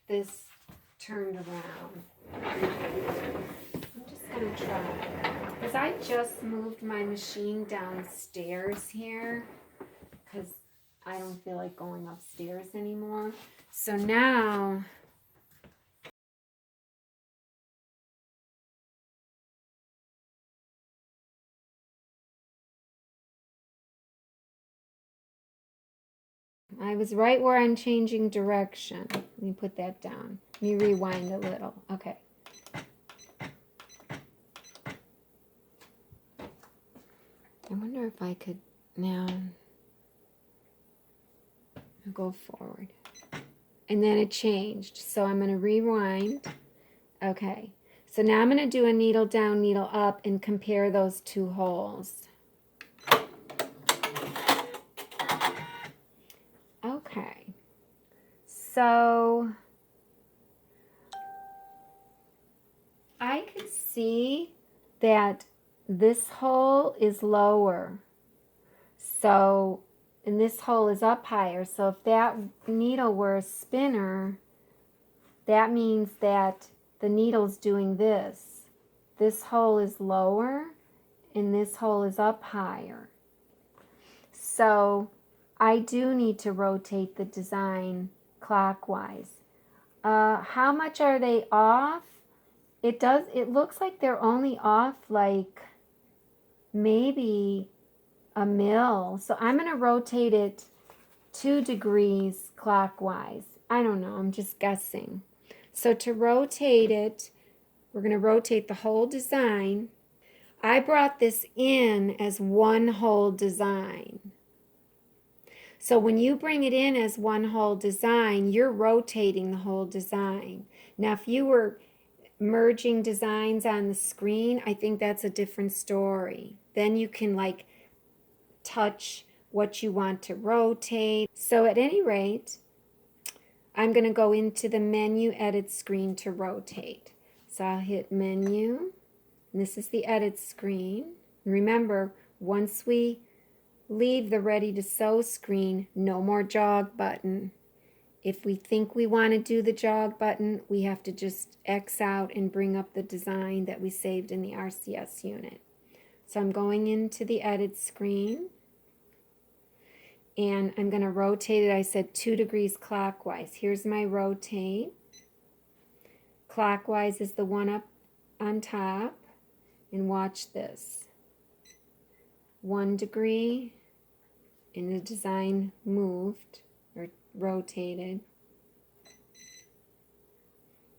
this turned around. I'm just going gonna try, because I just moved my machine downstairs here, because I don't feel like going upstairs anymore. So now I was right where I'm changing direction. Let me put that down. Let me rewind a little. Okay. I wonder if I could now go forward. And then it changed. So I'm going to rewind. Okay. So now I'm going to do a needle down, needle up, and compare those two holes. Okay. So I could see that this hole is lower. So, and this hole is up higher. So if that needle were a spinner, that means that the needle's doing this. This hole is lower and this hole is up higher. So I do need to rotate the design clockwise. How much are they off? It looks like they're only off like maybe a mil. So I'm going to rotate it 2 degrees clockwise. I don't know, I'm just guessing. So to rotate it, we're going to rotate the whole design. I brought this in as one whole design. So when you bring it in as one whole design, you're rotating the whole design. Now, if you were merging designs on the screen, I think that's a different story. Then you can like touch what you want to rotate. So at any rate, I'm going to go into the menu edit screen to rotate. So I'll hit menu, and this is the edit screen. Remember, once we leave the ready to sew screen, no more jog button. If we think we want to do the jog button, we have to just X out and bring up the design that we saved in the RCS unit. So I'm going into the edit screen, and I'm going to rotate it. I said 2 degrees clockwise. Here's my rotate. Clockwise is the one up on top, and watch this. 1 degree, and the design moved or rotated.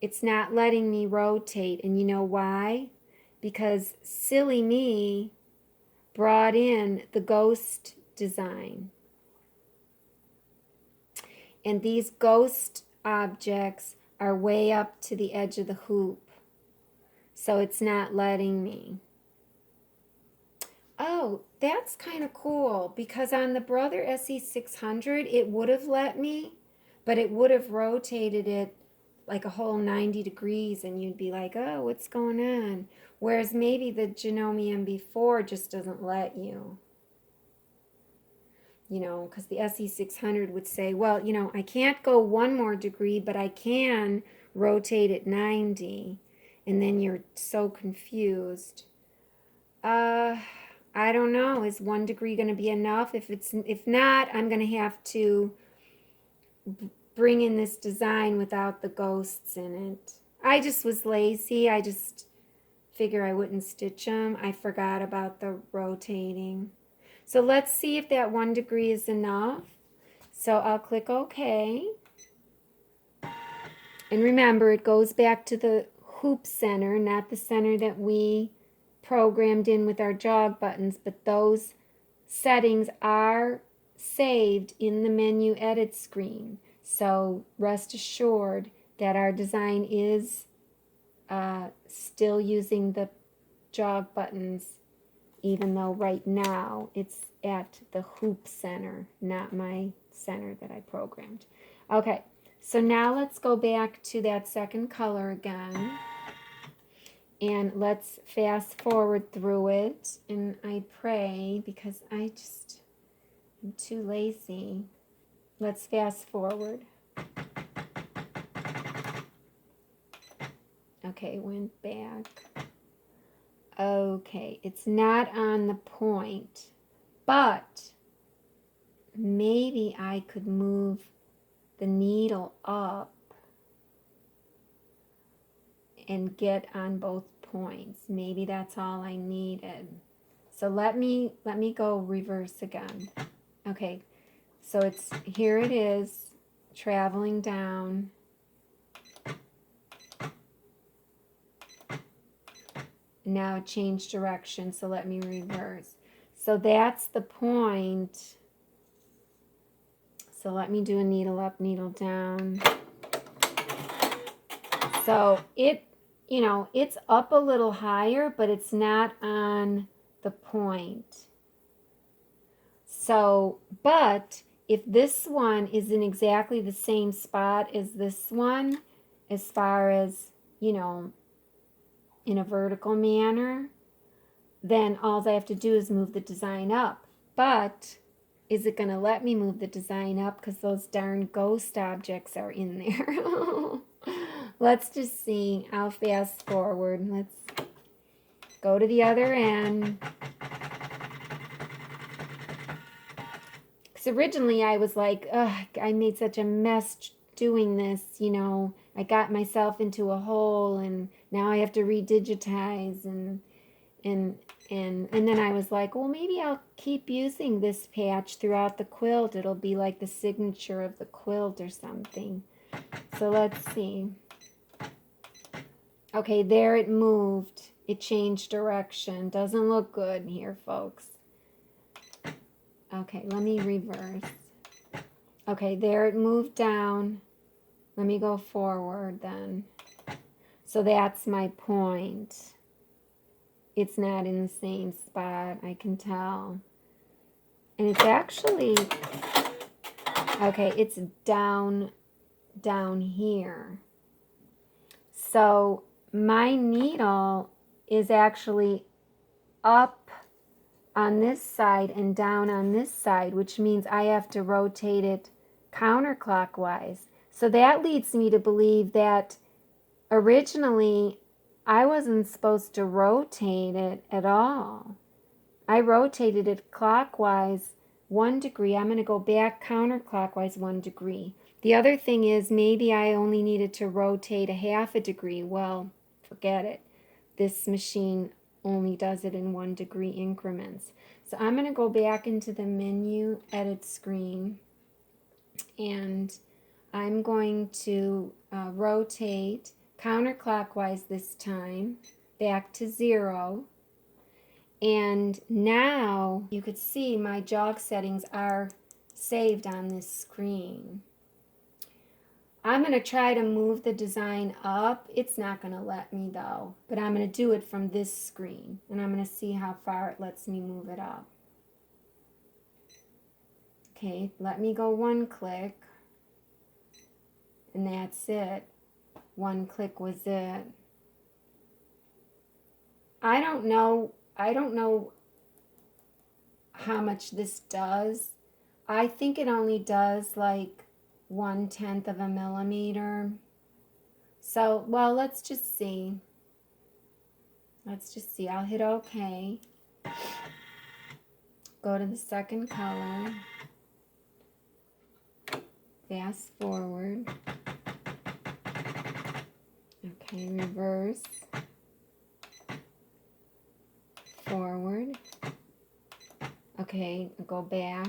It's not letting me rotate, and you know why? Because silly me brought in the ghost design. And these ghost objects are way up to the edge of the hoop. So it's not letting me. Oh, that's kind of cool, because on the Brother SE600, it would have let me, but it would have rotated it like a whole 90 degrees, and you'd be like, oh, what's going on? Whereas maybe the Janome Mb4 just doesn't let you. You know, because the SE600 would say, well, you know, I can't go 1 more degree, but I can rotate it 90. And then you're so confused. I don't know. Is 1 degree going to be enough? If not, I'm going to have to bring in this design without the ghosts in it. I just was lazy. I just figure I wouldn't stitch them. I forgot about the rotating. So let's see if that 1 degree is enough. So I'll click OK. And remember, it goes back to the hoop center, not the center that we programmed in with our jog buttons, but those settings are saved in the menu edit screen. So rest assured that our design is still using the jog buttons, even though right now it's at the hoop center, not my center that I programmed. Okay, so now let's go back to that second color again. And let's fast forward through it. And I pray, because I'm too lazy. Let's fast forward. Okay, went back. Okay, it's not on the point, but maybe I could move the needle up and get on both points. Maybe that's all I needed. So let me go reverse again. Okay, so it's here it is traveling down. Now it changed direction, so let me reverse. So that's the point. So let me do a needle up, needle down. So it, you know, it's up a little higher, but it's not on the point. So, but if this one is in exactly the same spot as this one, as far as, you know, in a vertical manner, then all I have to do is move the design up. But is it going to let me move the design up because those darn ghost objects are in there? Let's just see. I'll fast forward. Let's go to the other end. Because originally I was like, ugh, I made such a mess doing this, you know. I got myself into a hole and now I have to redigitize and then I was like, well, maybe I'll keep using this patch throughout the quilt. It'll be like the signature of the quilt or something. So let's see. Okay, there it moved. It changed direction. Doesn't look good here, folks. Okay, let me reverse. Okay, there it moved down. Let me go forward then. So that's my point. It's not in the same spot, I can tell. And it's actually, okay, it's down here. So my needle is actually up on this side and down on this side, which means I have to rotate it counterclockwise. So that leads me to believe that originally I wasn't supposed to rotate it at all. I rotated it clockwise 1 degree. I'm going to go back counterclockwise 1 degree. The other thing is maybe I only needed to rotate a half a degree. Well, forget it. This machine only does it in 1 degree increments. So I'm going to go back into the menu edit screen and I'm going to rotate counterclockwise this time back to 0. And now you could see my jog settings are saved on this screen. I'm going to try to move the design up. It's not going to let me though, but I'm going to do it from this screen and I'm going to see how far it lets me move it up. Okay, let me go 1 click and that's it. 1 click was it. I don't know how much this does. I think it only does like 1/10 of a millimeter. So, well, let's just see. Let's just see. I'll hit OK. Go to the second color. Fast forward. Okay, reverse. Forward. Okay, go back.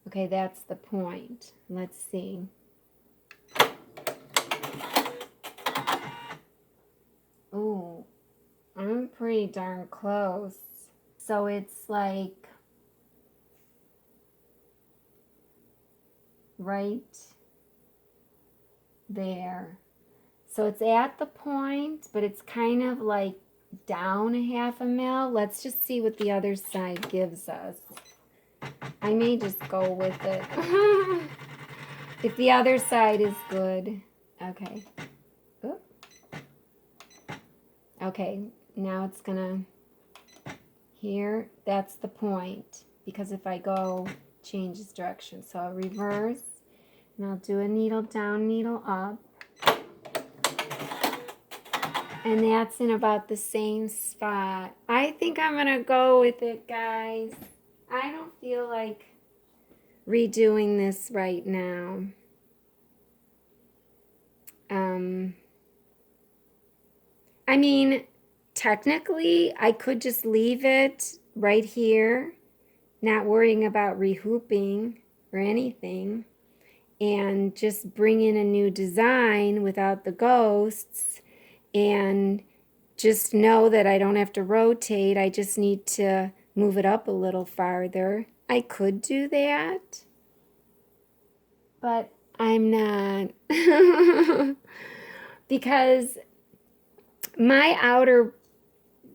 Okay, that's the point. Let's see. Ooh, I'm pretty darn close. So it's like right there. So it's at the point, but it's kind of like down a half a mil. Let's just see what the other side gives us. I may just go with it. If the other side is good. Okay. Oop. Okay, now it's gonna, here, that's the point. Because if I go, changes direction. So I'll reverse, and I'll do a needle down, needle up. And that's in about the same spot. I think I'm gonna go with it, guys. I don't feel like redoing this right now. I mean, technically, I could just leave it right here, not worrying about rehooping or anything, and just bring in a new design without the ghosts, and just know that I don't have to rotate. I just need to move it up a little farther. I could do that, but I'm not. Because my outer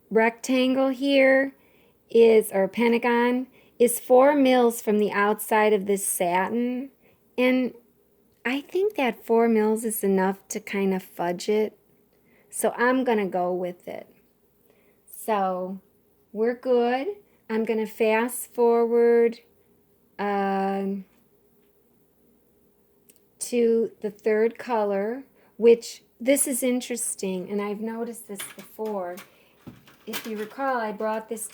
rectangle here is, or pentagon, is 4 mils from the outside of this satin. And I think that 4 mils is enough to kind of fudge it. So I'm going to go with it. So we're good. I'm going to fast forward to the third color, which this is interesting, and I've noticed this before. If you recall, I brought this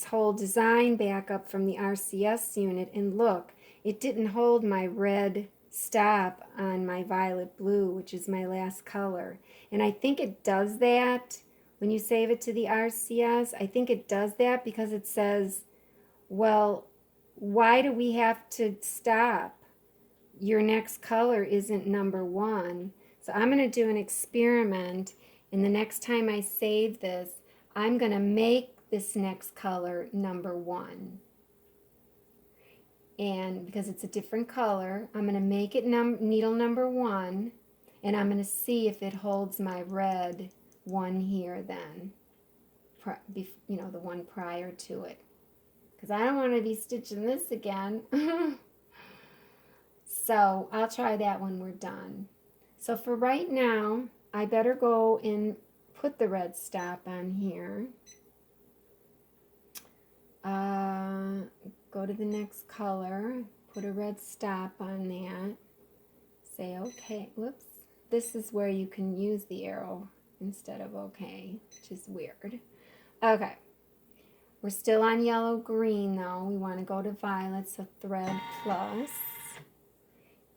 whole design back up from the RCS unit, and look, it didn't hold my red stop on my violet blue, which is my last color. And I think it does that when you save it to the RCS. I think it does that because it says, well, why do we have to stop? Your next color isn't number 1. So I'm going to do an experiment, and the next time I save this, I'm going to make this next color number 1. And because it's a different color, I'm going to make it needle number 1, and I'm going to see if it holds my red one here then, you know, the one prior to it. Because I don't want to be stitching this again. So I'll try that when we're done. So for right now, I better go and put the red stop on here. Go to the next color, put a red stop on that. Say okay. Whoops. This is where you can use the arrow instead of okay, which is weird. Okay. We're still on yellow green though. We want to go to violet, so thread plus.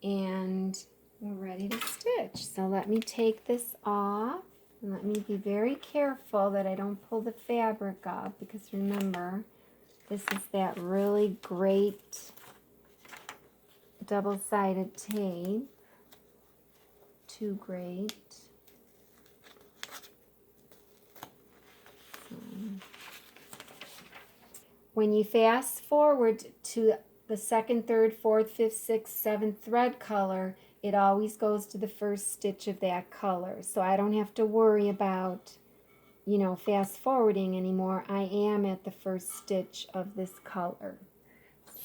And we're ready to stitch. So let me take this off, and let me be very careful that I don't pull the fabric up, because remember, this is that really great double-sided tape. Too great. So, when you fast forward to the second, third, fourth, fifth, sixth, seventh thread color, it always goes to the first stitch of that color. So I don't have to worry about, you know, fast forwarding anymore. I am at the first stitch of this color.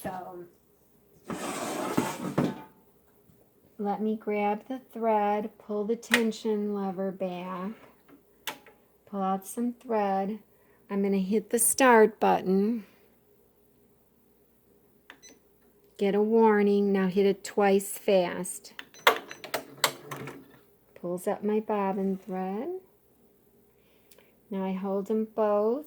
So let me grab the thread, pull the tension lever back, pull out some thread. I'm going to hit the start button. Get a warning. Now hit it twice fast. Pulls up my bobbin thread. Now I hold them both.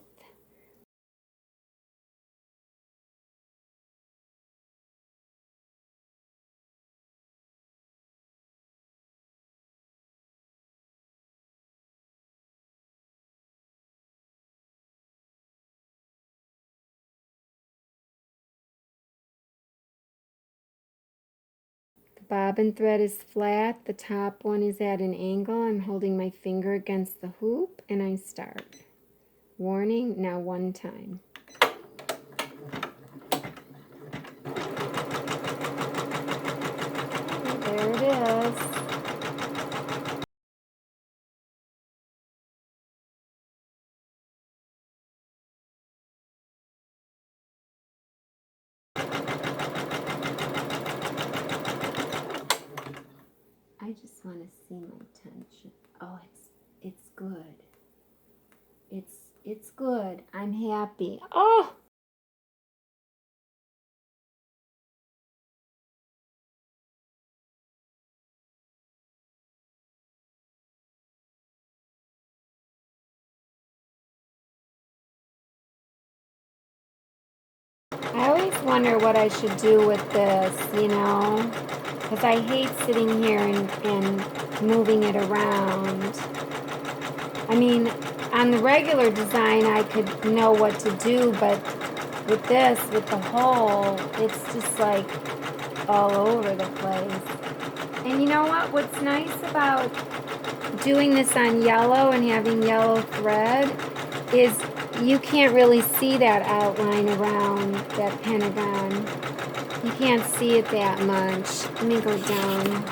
The bobbin thread is flat. The top one is at an angle. I'm holding my finger against the hoop, and I start. Warning, now one time. There it is. I just want to see my tension. Oh, it's good. It's good. I'm happy. Oh! wonder what I should do with this, you know, because I hate sitting here and moving it around. I mean, on the regular design, I could know what to do, but with this, with the hole, it's just like all over the place. And you know what? What's nice about doing this on yellow and having yellow thread is you can't really see that outline around that pentagon. You can't see it that much. Let me go down.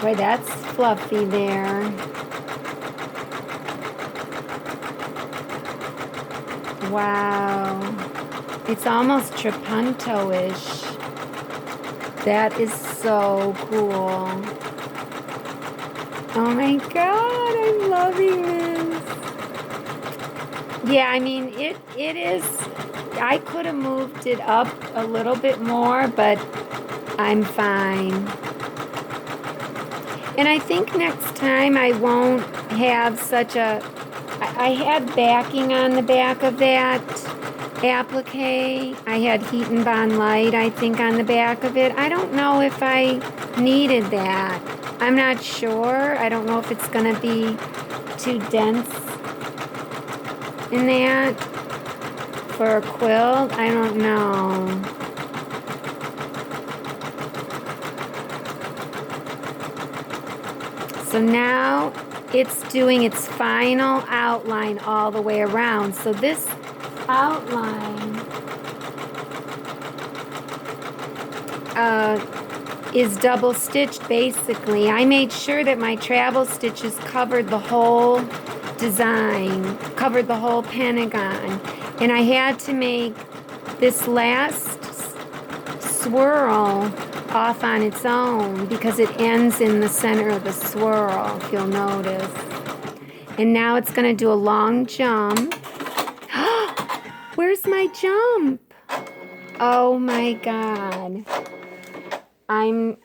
Boy, that's fluffy there. Wow. It's almost trapunto-ish. That is so cool. Oh my God, I'm loving this. Yeah, I mean, it is, I could have moved it up a little bit more, but I'm fine. And I think next time I won't have such a, I had backing on the back of that applique. I had Heat and Bond Light, I think, on the back of it. I don't know if I needed that. I'm not sure. I don't know if it's going to be too dense in that for a quilt. I don't know. So now it's doing its final outline all the way around. So this outline is double stitched basically. I made sure that my travel stitches covered the whole design, covered the whole pentagon. And I had to make this last swirl off on its own because it ends in the center of the swirl, if you'll notice. And now it's going to do a long jump. Where's my jump? Oh my God. I'm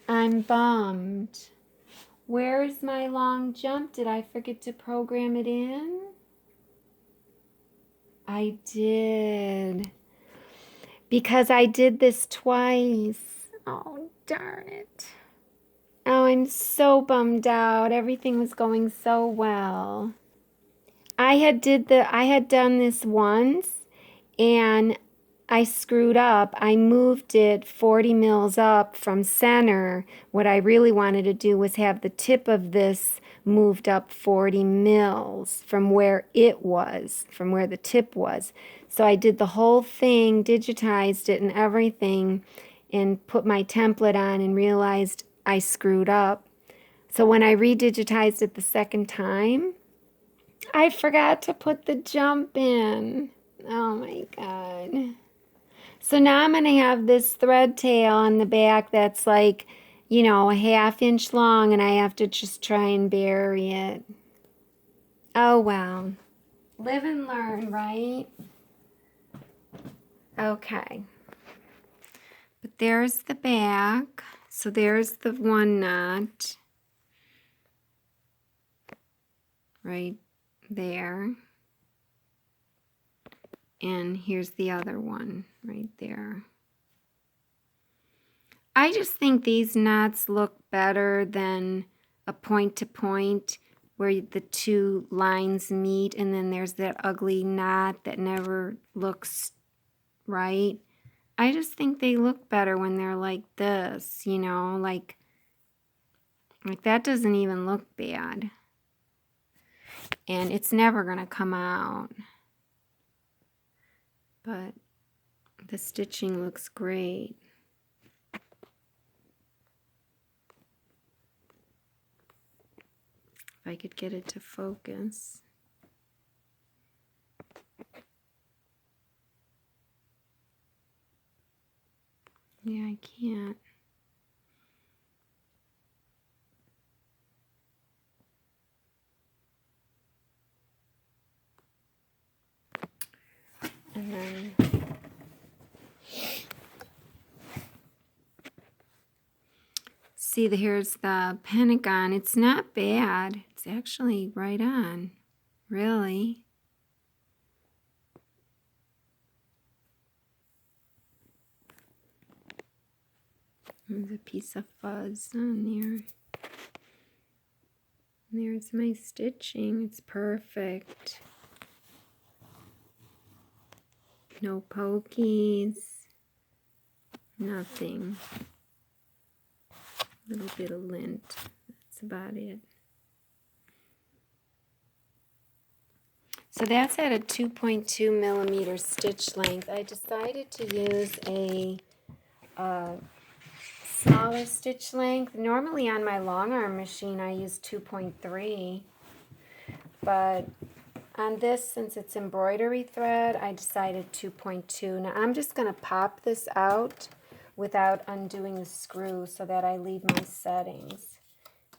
bummed. Where's my long jump? Did I forget to program it in? I did. Because I did this twice. Oh, darn it. Oh, I'm so bummed out. Everything was going so well. I had done this once and I screwed up. I moved it 40 mils up from center. What I really wanted to do was have the tip of this moved up 40 mils from where it was, from where the tip was. So I did the whole thing, digitized it and everything, and put my template on and realized I screwed up. So when I redigitized it the second time, I forgot to put the jump in. Oh my God. So now I'm going to have this thread tail on the back that's like, you know, a ½ inch long, and I have to just try and bury it. Oh, wow. Live and learn, right? Okay. But there's the back. So there's the one knot right there. And here's the other one right there. I just think these knots look better than a point to point where the two lines meet, and then there's that ugly knot that never looks right. I just think they look better when they're like this, you know, like that doesn't even look bad. And it's never gonna come out. But the stitching looks great. If I could get it to focus. Yeah, I can't. And then see, here's the pentagon. It's not bad. It's actually right on, really. There's a piece of fuzz on there. There's my stitching. It's perfect. No pokies. Nothing. A little bit of lint. That's about it. So that's at a 2.2 millimeter stitch length. I decided to use a smaller stitch length. Normally on my long arm machine I use 2.3, but on this, since it's embroidery thread, I decided 2.2. Now I'm just going to pop this out without undoing the screw so that I leave my settings.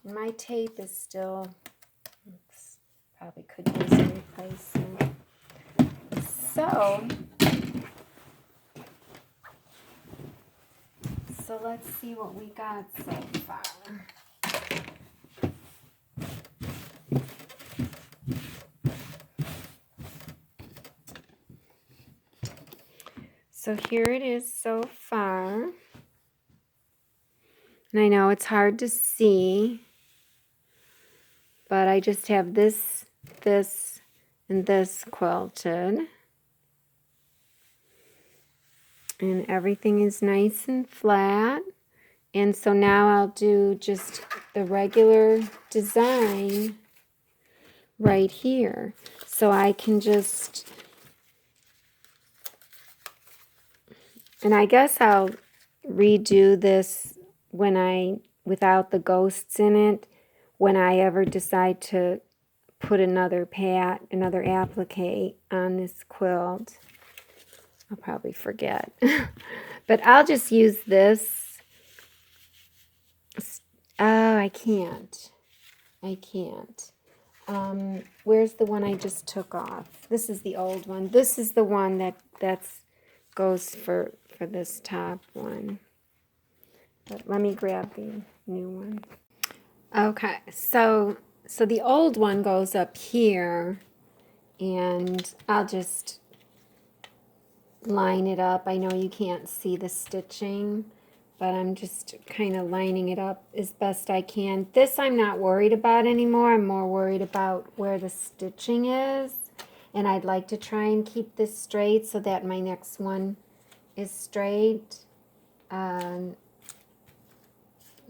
And my tape is still, oops, probably could use a replacement. So let's see what we got so far. So here it is so far. And I know it's hard to see, but I just have this, and this quilted. And everything is nice and flat. And so now I'll do just the regular design right here. So I can just, and I guess I'll redo this without the ghosts in it, when I ever decide to put another applique on this quilt. I'll probably forget. But I'll just use this. Oh, I can't. Where's the one I just took off? This is the old one. This is the one that goes for this top one. But let me grab the new one. Okay, so the old one goes up here, and I'll just line it up. I know you can't see the stitching, but I'm just kind of lining it up as best I can. This I'm not worried about anymore. I'm more worried about where the stitching is, and I'd like to try and keep this straight so that my next one is straight.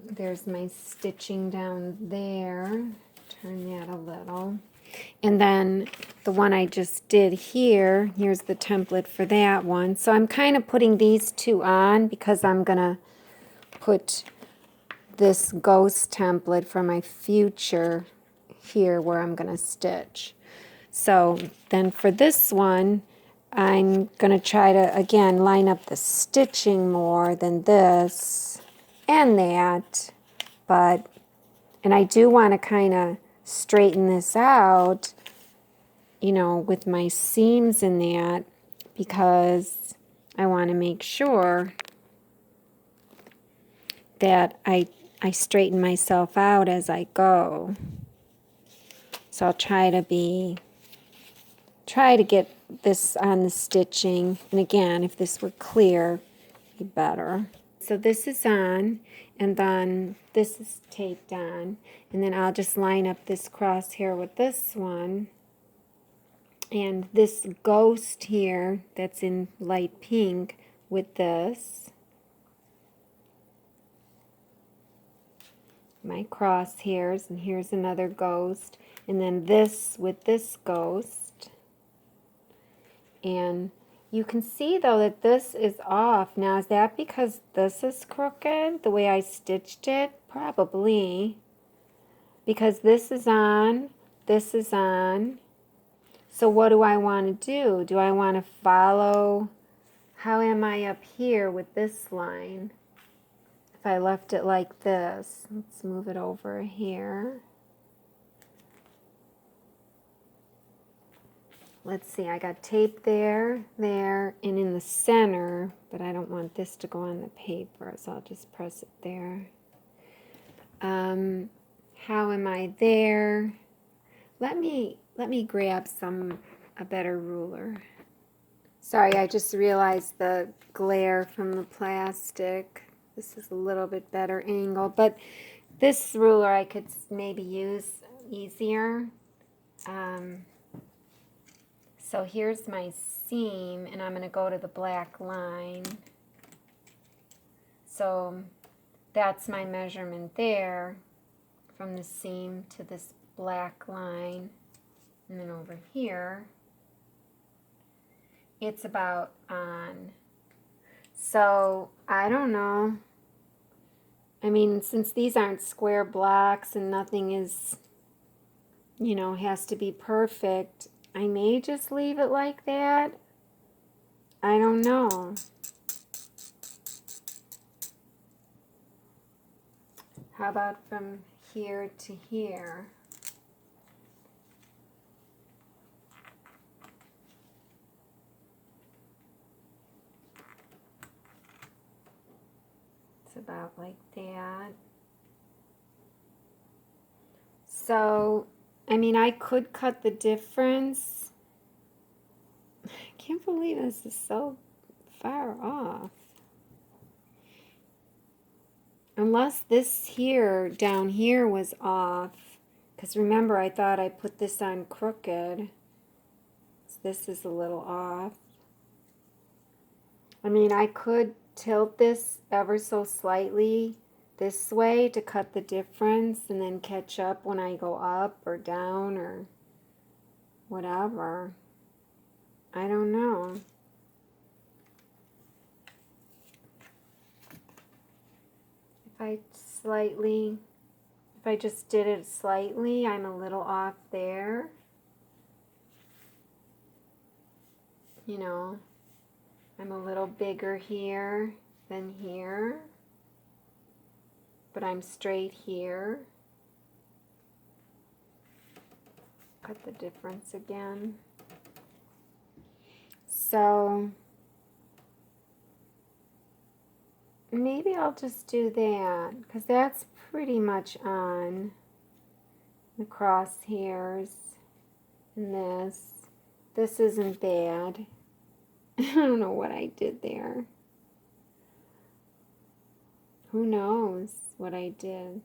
There's my stitching down there. Turn that a little. And then the one I just did here, here's the template for that one. So I'm kind of putting these two on because I'm going to put this ghost template for my future here where I'm going to stitch. So then for this one, I'm going to try to, again, line up the stitching more than this and that. And I do want to kind of straighten this out, you know, with my seams in that, because I want to make sure that I straighten myself out as I go. So I'll try to get this on the stitching. And again, if this were clear, it'd be better. So this is on, and then this is taped on, and then I'll just line up this crosshair with this one, and this ghost here that's in light pink with this, my crosshairs, and here's another ghost, and then this with this ghost. And you can see though that this is off. Now is that because this is crooked, the way I stitched it? Probably. Because this is on, this is on. So what do I want to do? Do I want to follow? How am I up here with this line? If I left it like this, let's move it over here. Let's see, I got tape there, there, and in the center, but I don't want this to go on the paper, so I'll just press it there. How am I there? Let me grab a better ruler. Sorry, I just realized the glare from the plastic. This is a little bit better angle, but this ruler I could maybe use easier. So here's my seam, and I'm going to go to the black line. So that's my measurement there, from the seam to this black line. And then over here, it's about on. So I don't know. I mean, since these aren't square blocks and nothing is, you know, has to be perfect, I may just leave it like that. I don't know. How about from here to here? It's about like that. So, I mean, I could cut the difference. I can't believe this is so far off. Unless this here, down here was off. Because remember, I thought I put this on crooked. So this is a little off. I mean, I could tilt this ever so slightly this way to cut the difference and then catch up when I go up or down or whatever. I don't know. If I just did it slightly, I'm a little off there. You know, I'm a little bigger here than here, but I'm straight here. Cut the difference again. So maybe I'll just do that, because that's pretty much on the crosshairs. And this isn't bad. I don't know what I did there. Who knows what I did.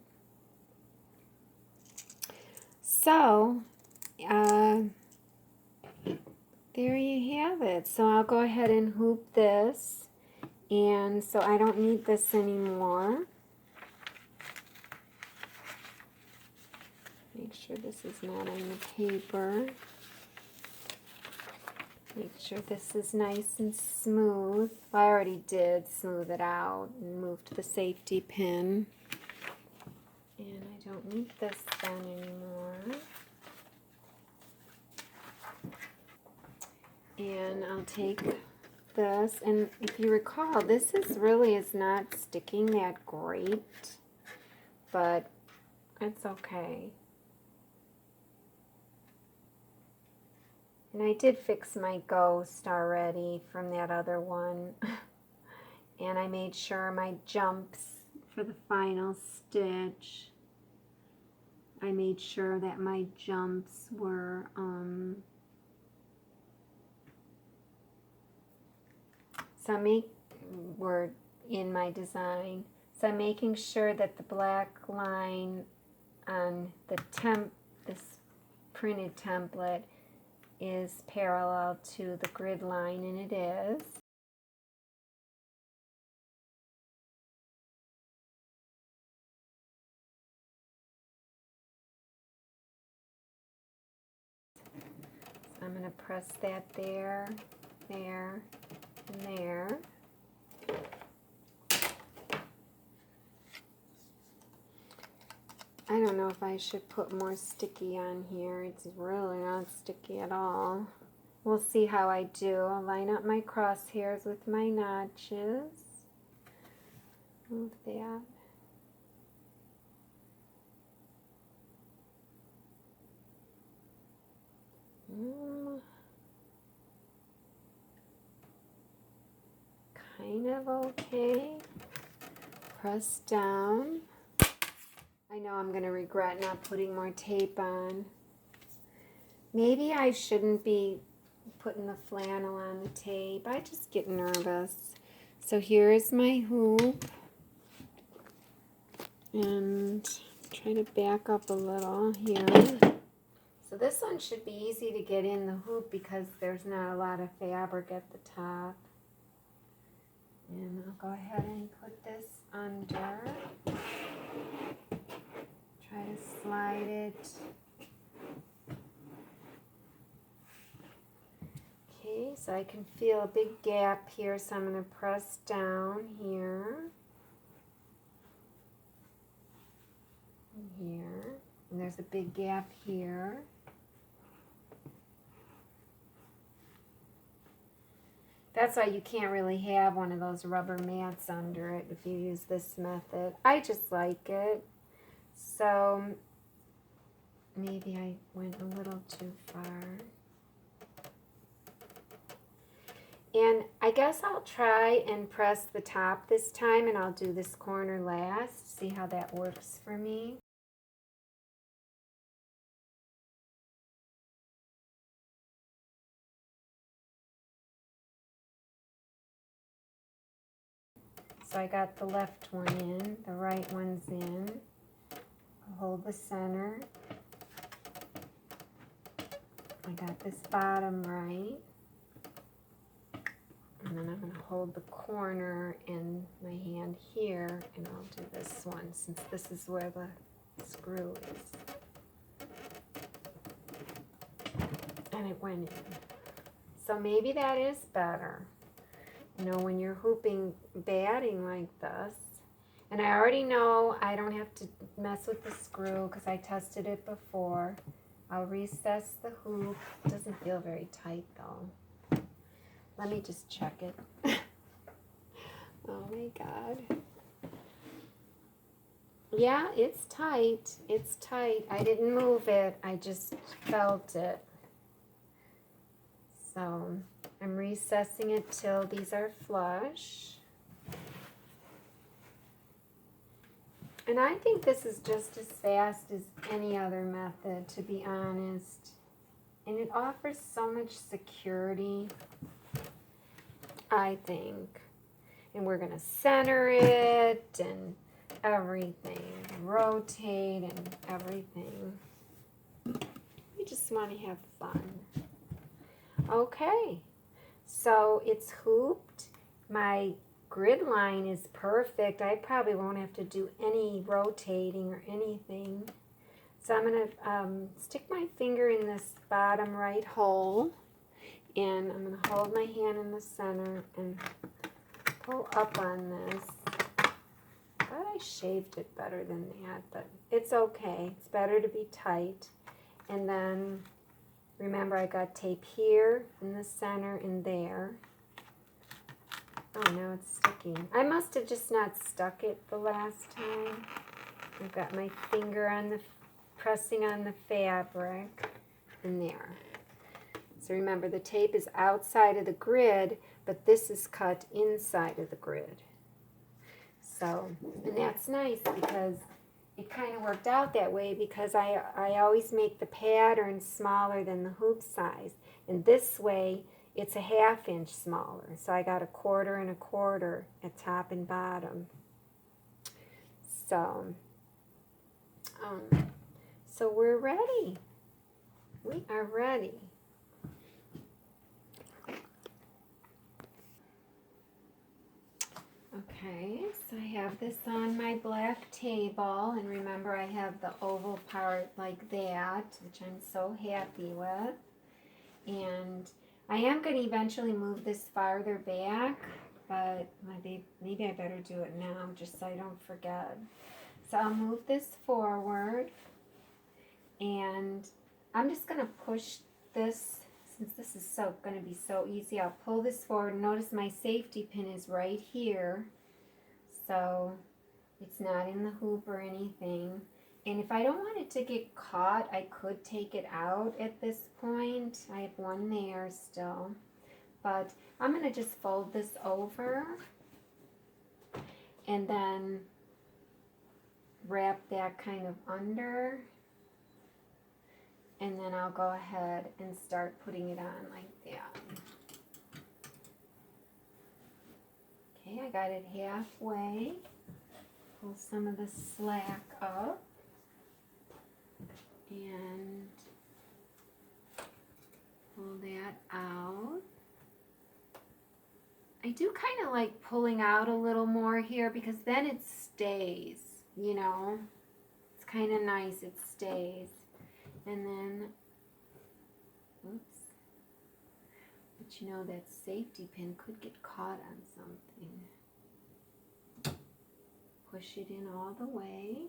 So, there you have it. So I'll go ahead and hoop this. And so I don't need this anymore. Make sure this is not on the paper. Make sure this is nice and smooth. I already did smooth it out and moved the safety pin. And I don't need this then anymore. And I'll take this, and if you recall, this is not sticking that great, but it's okay. And I did fix my ghost already from that other one. And I made sure my jumps for the final stitch, I made sure that my jumps were were in my design. So I'm making sure that the black line on this printed template is parallel to the grid line, and it is. So I'm going to press that there, there, and there. I don't know if I should put more sticky on here. It's really not sticky at all. We'll see how I do. I'll line up my crosshairs with my notches. Move that. Kind of okay. Press down. I know I'm going to regret not putting more tape on. Maybe I shouldn't be putting the flannel on the tape. I just get nervous. So here is my hoop. And try to back up a little here. So this one should be easy to get in the hoop because there's not a lot of fabric at the top. And I'll go ahead and put this under. Try to slide it. Okay, so I can feel a big gap here, so I'm going to press down here. And here. And there's a big gap here. That's why you can't really have one of those rubber mats under it if you use this method. I just like it. So maybe I went a little too far. And I guess I'll try and press the top this time, and I'll do this corner last, see how that works for me. So I got the left one in, the right one's in. I'll hold the center. I got this bottom right. And then I'm going to hold the corner in my hand here, and I'll do this one since this is where the screw is. And it went in. So maybe that is better. You know, when you're hooping batting like this. And I already know I don't have to mess with the screw because I tested it before. I'll recess the hoop. It doesn't feel very tight though. Let me just check it. Oh my God. Yeah, it's tight. It's tight. I didn't move it. I just felt it. So I'm recessing it till these are flush. And I think this is just as fast as any other method, to be honest. And it offers so much security, I think. And we're going to center it and everything, rotate and everything. We just want to have fun. Okay, so it's hooped. My grid line is perfect. I probably won't have to do any rotating or anything. So I'm going to stick my finger in this bottom right hole, and I'm going to hold my hand in the center and pull up on this. I thought I shaved it better than that, but it's okay. It's better to be tight. And then remember, I got tape here in the center and there. Oh, now it's sticking. I must have just not stuck it the last time. I've got my finger on the, pressing on the fabric, and there. So remember, the tape is outside of the grid, but this is cut inside of the grid. So, and that's nice because it kind of worked out that way because I always make the pattern smaller than the hoop size. And this way, it's a 1/2 inch smaller. So I got 1/4 and 1/4 at top and bottom. So, so we're ready. We are ready. Okay, so I have this on my black table, and remember I have the oval part like that, which I'm so happy with. And I am going to eventually move this farther back, but maybe I better do it now just so I don't forget. So I'll move this forward, and I'm just going to push this, since this is going to be so easy, I'll pull this forward. Notice my safety pin is right here, so it's not in the hoop or anything. And if I don't want it to get caught, I could take it out at this point. I have one there still. But I'm going to just fold this over and then wrap that kind of under. And then I'll go ahead and start putting it on like that. Okay, I got it halfway. Pull some of the slack up. And pull that out. I do kind of like pulling out a little more here because then it stays, you know. It's kind of nice, it stays. And then, oops. But you know, that safety pin could get caught on something. Push it in all the way.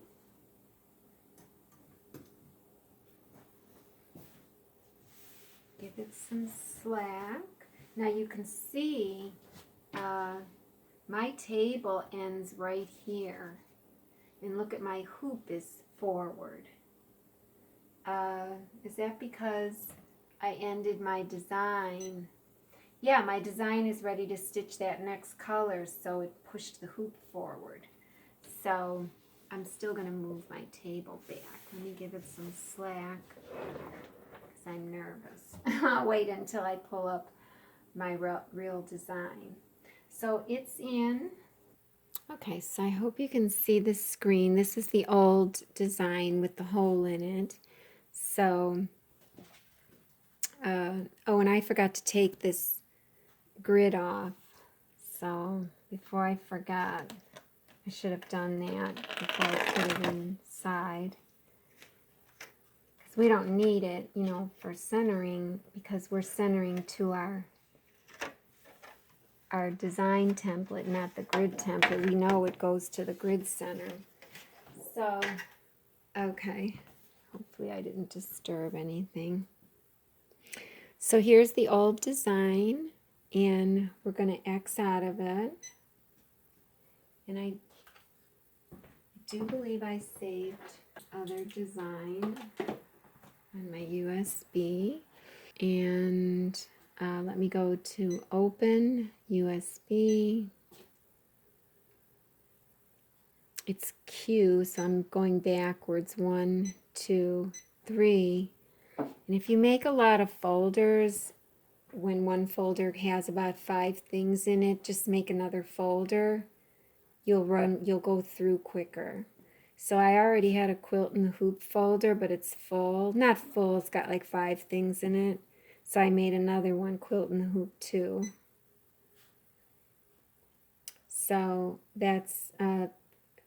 Give it some slack. Now you can see my table ends right here. And look at my hoop is forward. Is that because I ended my design? Yeah, my design is ready to stitch that next color, so it pushed the hoop forward. So I'm still going to move my table back. Let me give it some slack. I'm nervous. I'll wait until I pull up my real design. So it's in. Okay, so I hope you can see the screen. This is the old design with the hole in it. So, oh, and I forgot to take this grid off. So before I forgot, I should have done that before I put it inside. We don't need it, you know, for centering because we're centering to our design template, not the grid template. We know it goes to the grid center. So, okay. Hopefully I didn't disturb anything. So here's the old design, and we're going to X out of it. And I do believe I saved other design on my USB, and let me go to open USB. It's Q, so I'm going backwards, 1, 2, 3. And if you make a lot of folders, when one folder has about 5 things in it, just make another folder. You'll go through quicker. So I already had a quilt in the hoop folder, but it's full. Not full, it's got like 5 things in it. So I made another one, quilt in the hoop 2. So that's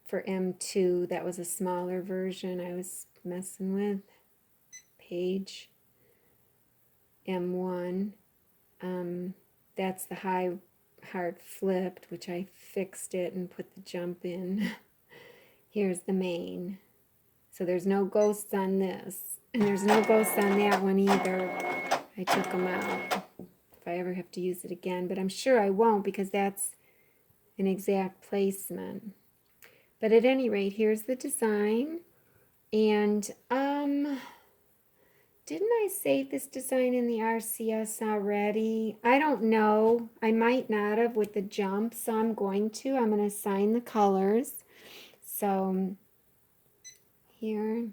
for M2. That was a smaller version I was messing with. Page M1. That's the high heart flipped, which I fixed it and put the jump in. Here's the main. So there's no ghosts on this. And there's no ghosts on that one either. I took them out if I ever have to use it again. But I'm sure I won't because that's an exact placement. But at any rate, here's the design. And didn't I save this design in the RCS already? I don't know. I might not have with the jump, so I'm going to. I'm going to assign the colors. So here.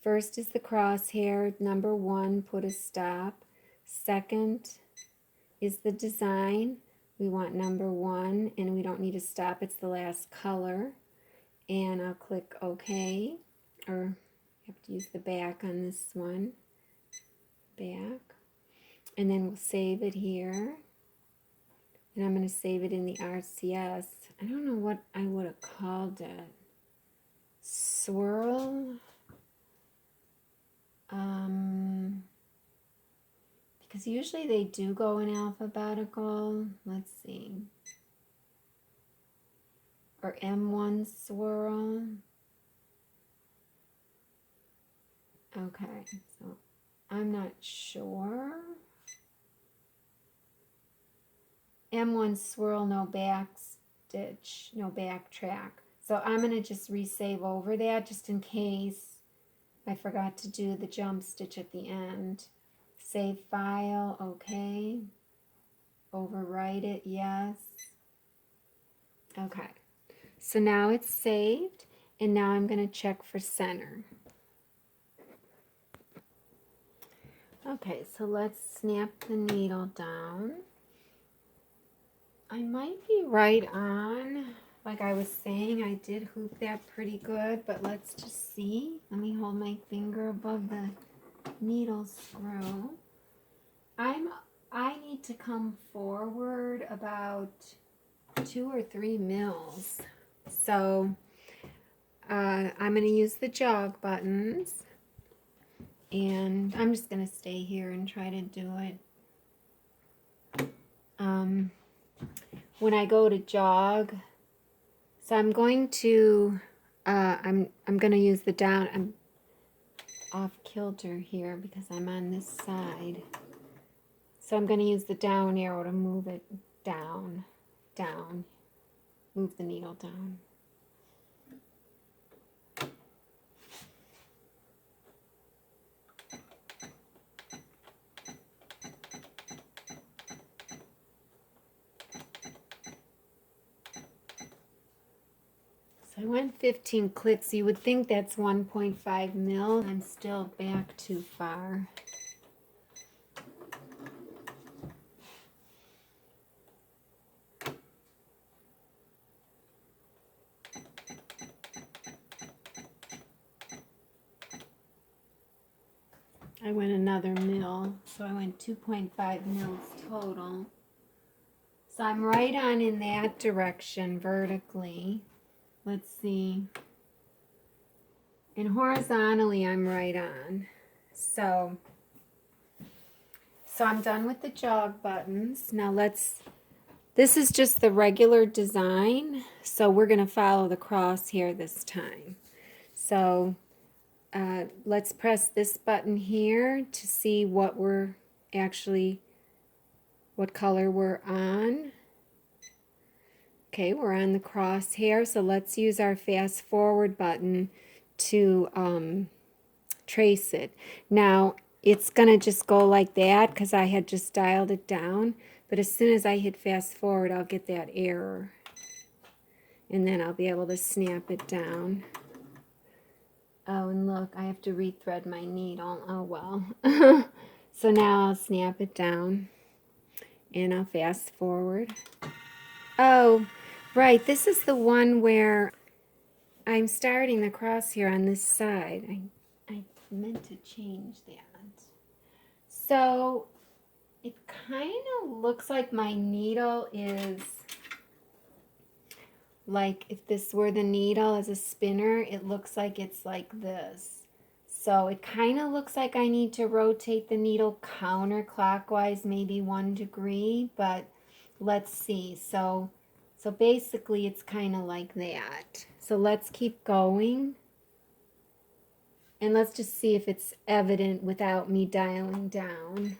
First is the crosshair. Number 1, put a stop. Second is the design. We want number 1, and we don't need to stop. It's the last color. And I'll click OK, or I have to use the back on this one. Back. And then we'll save it here. And I'm going to save it in the RCS. I don't know what I would have called it. Swirl. Because usually they do go in alphabetical. Let's see. Or M1 swirl. Okay, so I'm not sure. M1 swirl, no back stitch, no backtrack. So I'm going to just resave over that just in case I forgot to do the jump stitch at the end. Save file, okay. Overwrite it, yes. Okay, so now it's saved, and now I'm going to check for center. Okay, so let's snap the needle down. I might be right on. Like I was saying, I did hoop that pretty good, but let's just see. Let me hold my finger above the needle screw. I need to come forward about 2 or 3 mils. So I'm going to use the jog buttons, and I'm just going to stay here and try to do it. When I go to jog, so I'm going to I'm going to use the down. I'm off kilter here because I'm on this side. So I'm going to use the down arrow to move it down, down, move the needle down. So I went 15 clicks. You would think that's 1.5 mil. I'm still back too far. I went another mil, so I went 2.5 mils total. So I'm right on in that direction vertically. Let's see. And horizontally, I'm right on. So I'm done with the jog buttons. Now this is just the regular design. So we're going to follow the cross here this time. So let's press this button here to see what color we're on. Okay, we're on the crosshair, so let's use our fast forward button to trace it. Now, it's going to just go like that because I had just dialed it down, but as soon as I hit fast forward, I'll get that error. And then I'll be able to snap it down. Oh, and look, I have to rethread my needle. Oh, well. So now I'll snap it down, and I'll fast forward. Oh, right, this is the one where I'm starting the crosshair on this side. I meant to change that. So it kind of looks like my needle is like, if this were the needle as a spinner, it looks like it's like this. So it kind of looks like I need to rotate the needle counterclockwise, maybe 1 degree, but let's see. So basically it's kind of like that. So let's keep going. And let's just see if it's evident without me dialing down.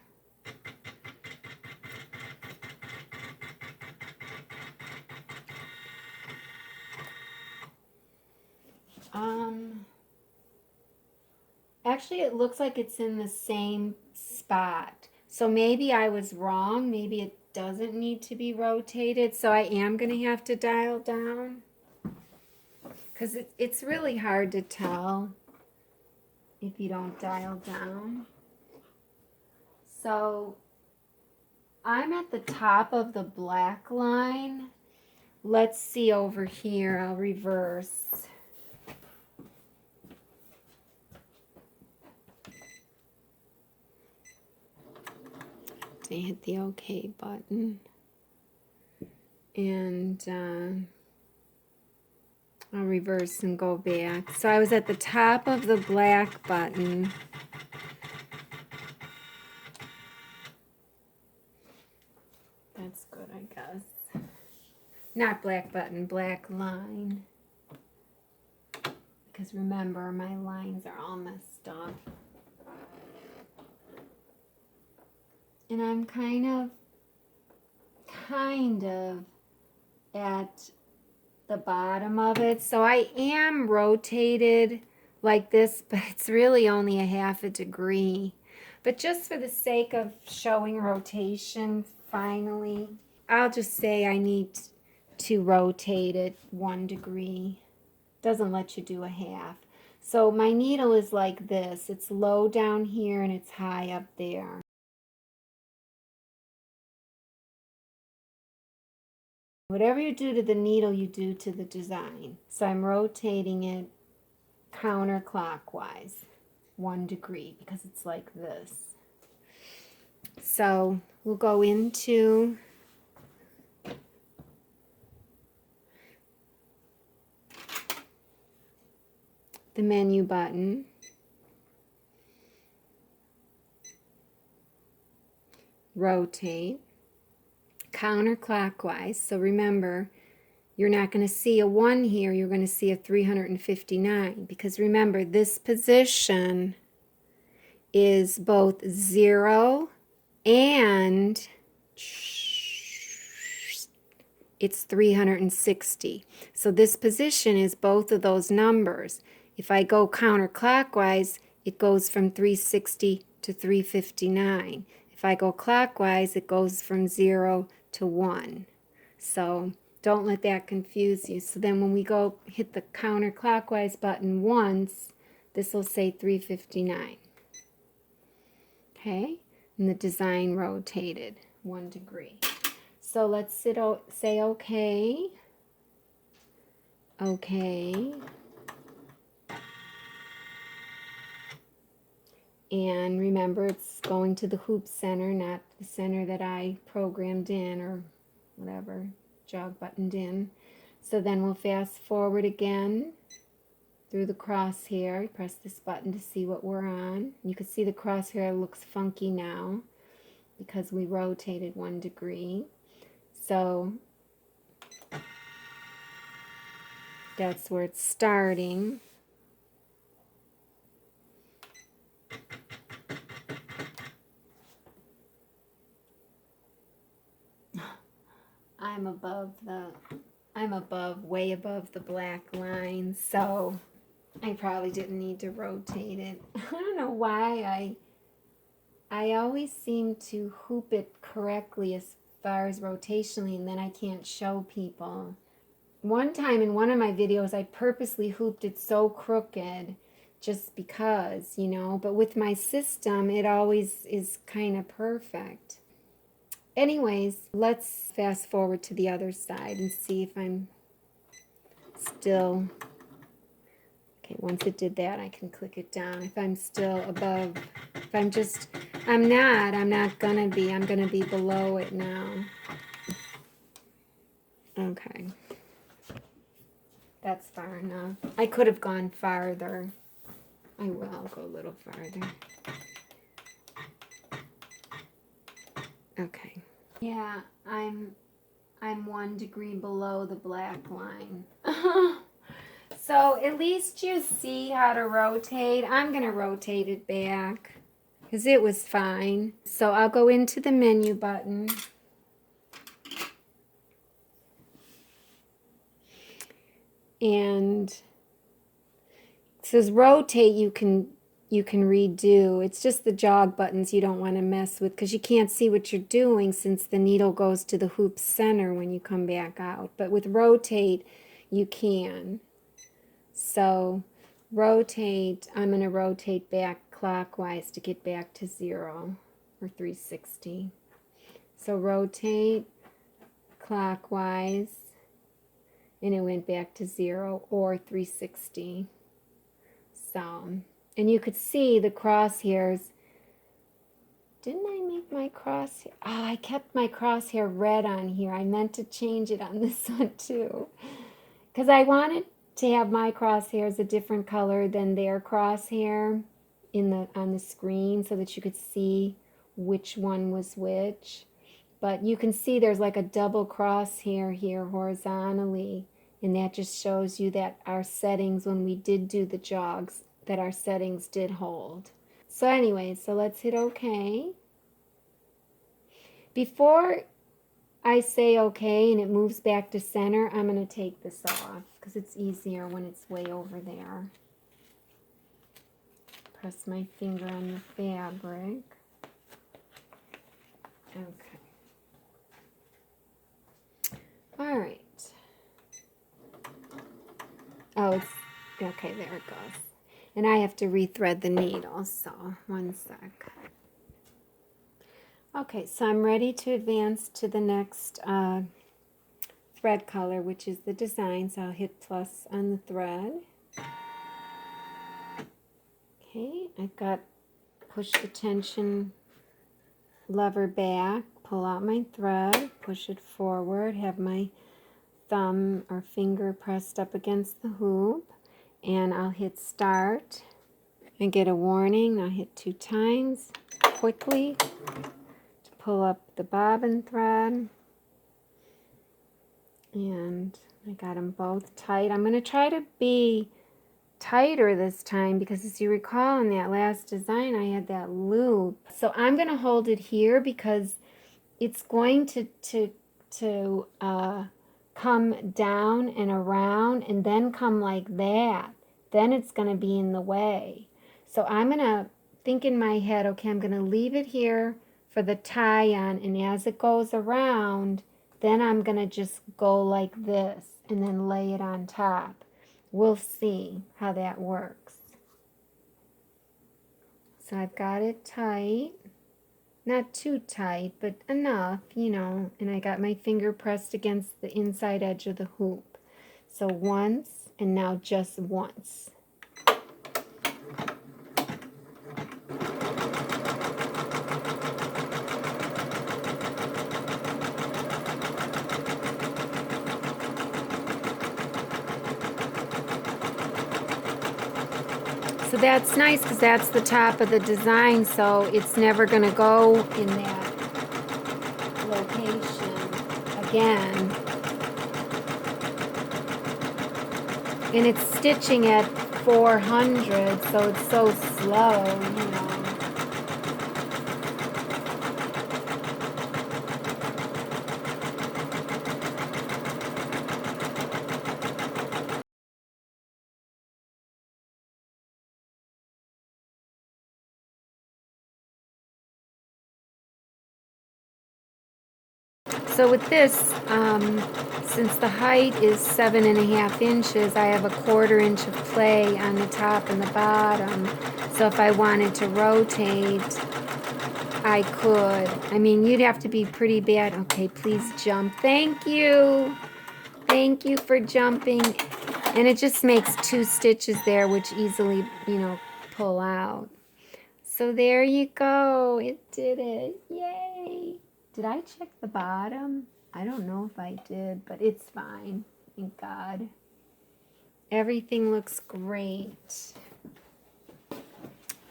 Actually, it looks like it's in the same spot. So maybe I was wrong. Maybe it doesn't need to be rotated. So I am going to have to dial down. Because it's really hard to tell if you don't dial down. So I'm at the top of the black line. Let's see over here. I'll reverse. I hit the OK button. And I'll reverse and go back. So I was at the top of the black button. That's good, I guess. Not black button, black line. Because remember, my lines are all messed up. And I'm kind of at the bottom of it. So I am rotated like this, but it's really only a half a degree. But just for the sake of showing rotation, finally, I'll just say I need to rotate it 1 degree. Doesn't let you do a half. So my needle is like this. It's low down here and it's high up there. Whatever you do to the needle, you do to the design. So I'm rotating it counterclockwise 1 degree because it's like this. So we'll go into the menu button. Rotate counterclockwise. So remember, you're not going to see a 1 here, you're going to see a 359 because remember, this position is both 0 and it's 360. So this position is both of those numbers. If I go counterclockwise, it goes from 360 to 359. If I go clockwise, it goes from 0 to 1. So don't let that confuse you. So then when we go hit the counterclockwise button once, this will say 359. Okay? And the design rotated 1 degree. So let's say OK. OK. And remember, it's going to the hoop center, not the center that I programmed in or whatever, jog buttoned in. So then we'll fast forward again through the crosshair. Press this button to see what we're on. You can see the crosshair looks funky now because we rotated 1 degree. So that's where it's starting. I'm way above the black line, so I probably didn't need to rotate it. I don't know why I always seem to hoop it correctly as far as rotationally, and then I can't show people. One time in one of my videos, I purposely hooped it so crooked just because, you know, but with my system, it always is kind of perfect. Anyways, let's fast forward to the other side and see if I'm still, okay, once it did that, I can click it down. If I'm still above, if I'm just, I'm not gonna be, I'm gonna be below it now. Okay. That's far enough. I could have gone farther. I will, I'll go a little farther. Okay. Yeah, I'm 1 degree below the black line. So at least you see how to rotate. I'm going to rotate it back because it was fine. So I'll go into the menu button. And it says rotate, you can redo. It's just the jog buttons you don't want to mess with because you can't see what you're doing since the needle goes to the hoop center when you come back out. But with rotate, you can. So rotate, I'm going to rotate back clockwise to get back to 0 or 360. So rotate clockwise, and it went back to 0 or 360. So, and you could see the crosshairs. Didn't I make my crosshair? Oh, I kept my crosshair red on here. I meant to change it on this one too, because I wanted to have my crosshairs a different color than their crosshair on the screen, so that you could see which one was which. But you can see there's like a double crosshair here horizontally, and that just shows you that our settings, when we did do the jogs, that our settings did hold. So anyway, so let's hit OK. Before I say OK and it moves back to center, I'm going to take this off because it's easier when it's way over there. Press my finger on the fabric. Okay. All right. Oh, it's okay. There it goes. And I have to rethread the needle, so one sec. Okay, so I'm ready to advance to the next thread color, which is the design. So I'll hit plus on the thread. Okay, I've got push the tension lever back, pull out my thread, push it forward, have my thumb or finger pressed up against the hoop, and I'll hit start and get a warning. I'll hit 2 times quickly to pull up the bobbin thread, and I got them both tight. I'm going to try to be tighter this time because, as you recall, in that last design I had that loop. So I'm going to hold it here because it's going to come down and around and then come like that. Then it's going to be in the way. So I'm going to think in my head, okay, I'm going to leave it here for the tie on, and as it goes around, then I'm going to just go like this and then lay it on top. We'll see how that works. So I've got it tight. Not too tight, but enough, you know, and I got my finger pressed against the inside edge of the hoop. So once, and now just once. So that's nice because that's the top of the design, so it's never going to go in that location again. And it's stitching at 400, so it's so slow, you know. So with this, since the height is 7.5 inches, I have a 1/4 inch of play on the top and the bottom. So if I wanted to rotate, I could. I mean, you'd have to be pretty bad. Okay, please jump. Thank you. Thank you for jumping. And it just makes 2 stitches there, which easily, you know, pull out. So there you go. It did it. Yay. Did I check the bottom? I don't know if I did, but it's fine. Thank God. Everything looks great.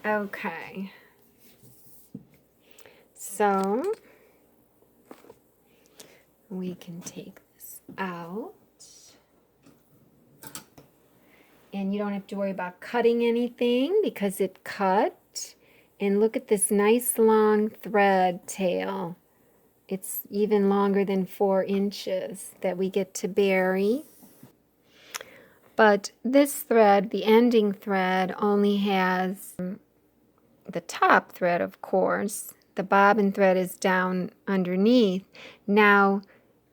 Okay. So we can take this out. And you don't have to worry about cutting anything because it cut. And look at this nice long thread tail. It's even longer than 4 inches that we get to bury. But this thread, the ending thread, only has the top thread, of course. The bobbin thread is down underneath. Now,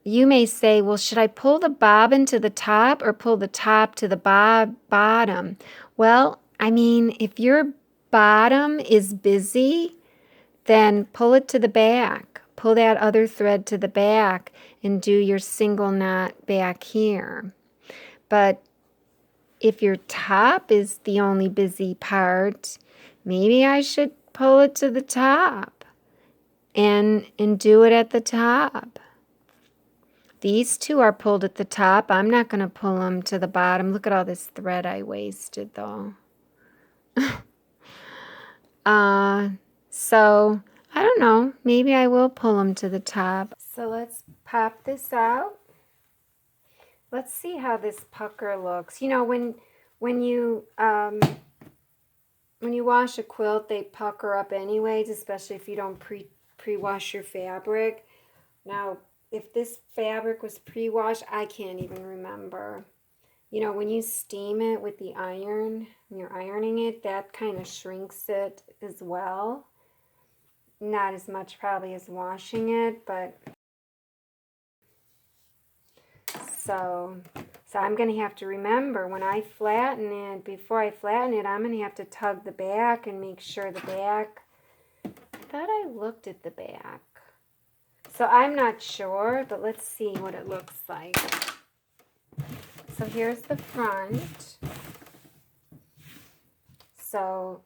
you may say, well, should I pull the bobbin to the top or pull the top to the bottom? Well, I mean, if your bottom is busy, then pull it to the back. pull that other thread to the back and do your single knot back here. But if your top is the only busy part, maybe I should pull it to the top and do it at the top. These two are pulled at the top. I'm not going to pull them to the bottom. Look at all this thread I wasted, though. So, I don't know. Maybe I will pull them to the top. So let's pop this out. Let's see how this pucker looks. You know, when you wash a quilt, they pucker up anyways, especially if you don't pre-wash your fabric. Now, if this fabric was pre-washed, I can't even remember. You know, when you steam it with the iron, when you're ironing it, that kind of shrinks it as well. Not as much probably as washing it, but so I'm going to have to remember when I flatten it, before I flatten it, I'm going to have to tug the back and make sure the back, I thought I looked at the back. So I'm not sure, but let's see what it looks like. So here's the front. So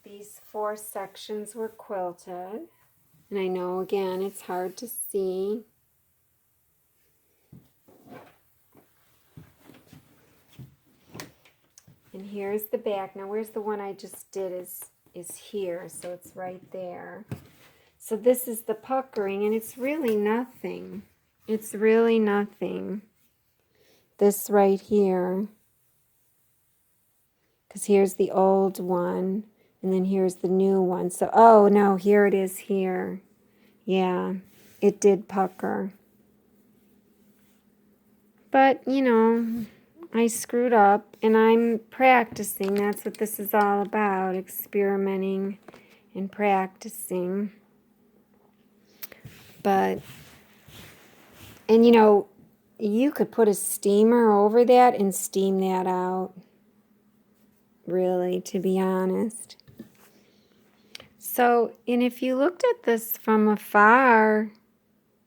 these 4 sections were quilted. And I know, again, it's hard to see. And here's the back. Now, where's the one I just did is here, so it's right there. So this is the puckering, and it's really nothing. It's really nothing. This right here. Because here's the old one, and then here's the new one. So, oh, no, here it is here. Yeah, it did pucker. But, you know, I screwed up, and I'm practicing. That's what this is all about, experimenting and practicing. But, and you know, you could put a steamer over that and steam that out, really, to be honest. So, and if you looked at this from afar,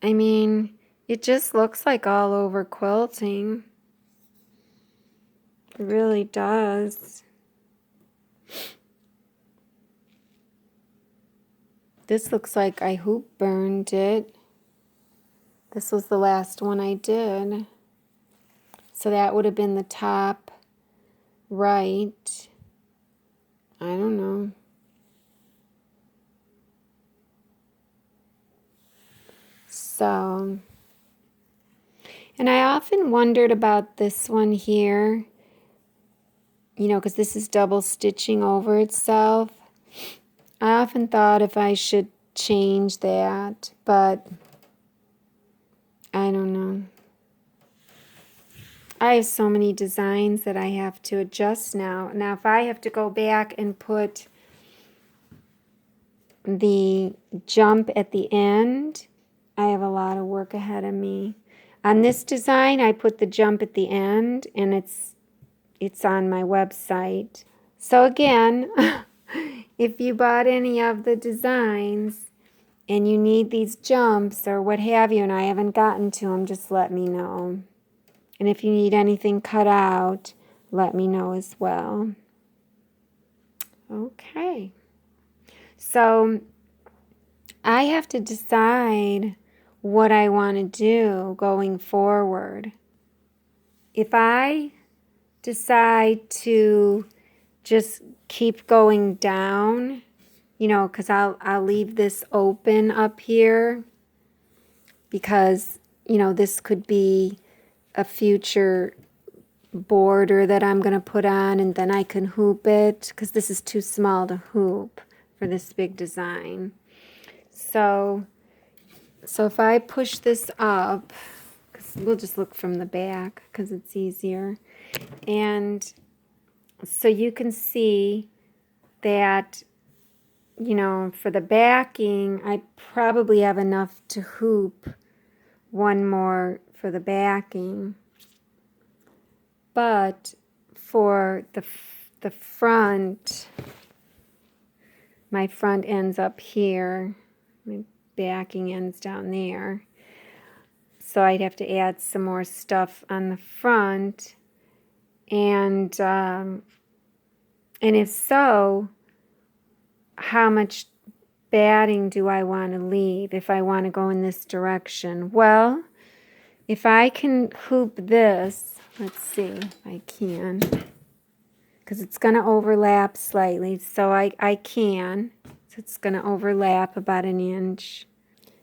I mean, it just looks like all over quilting. It really does. This looks like I hoop burned it. This was the last one I did. So that would have been the top right. I don't know. So, and I often wondered about this one here, you know, because this is double stitching over itself. I often thought if I should change that, but I don't know. I have so many designs that I have to adjust now. Now, if I have to go back and put the jump at the end, I have a lot of work ahead of me. On this design, I put the jump at the end, and it's on my website. So again, if you bought any of the designs and you need these jumps or what have you, and I haven't gotten to them, just let me know. And if you need anything cut out, let me know as well. Okay. So I have to decide what I want to do going forward. If I decide to just keep going down, you know, because I'll leave this open up here because, you know, this could be a future border that I'm going to put on, and then I can hoop it because this is too small to hoop for this big design. So if I push this up, because we'll just look from the back because it's easier, and so you can see that, you know, for the backing, I probably have enough to hoop one more for the backing. But for the front, my front ends up here. Let me backing ends down there. So I'd have to add some more stuff on the front. And if so, how much batting do I want to leave if I want to go in this direction? Well, if I can hoop this, let's see if I can, because it's going to overlap slightly, so I can. So it's going to overlap about 1 inch.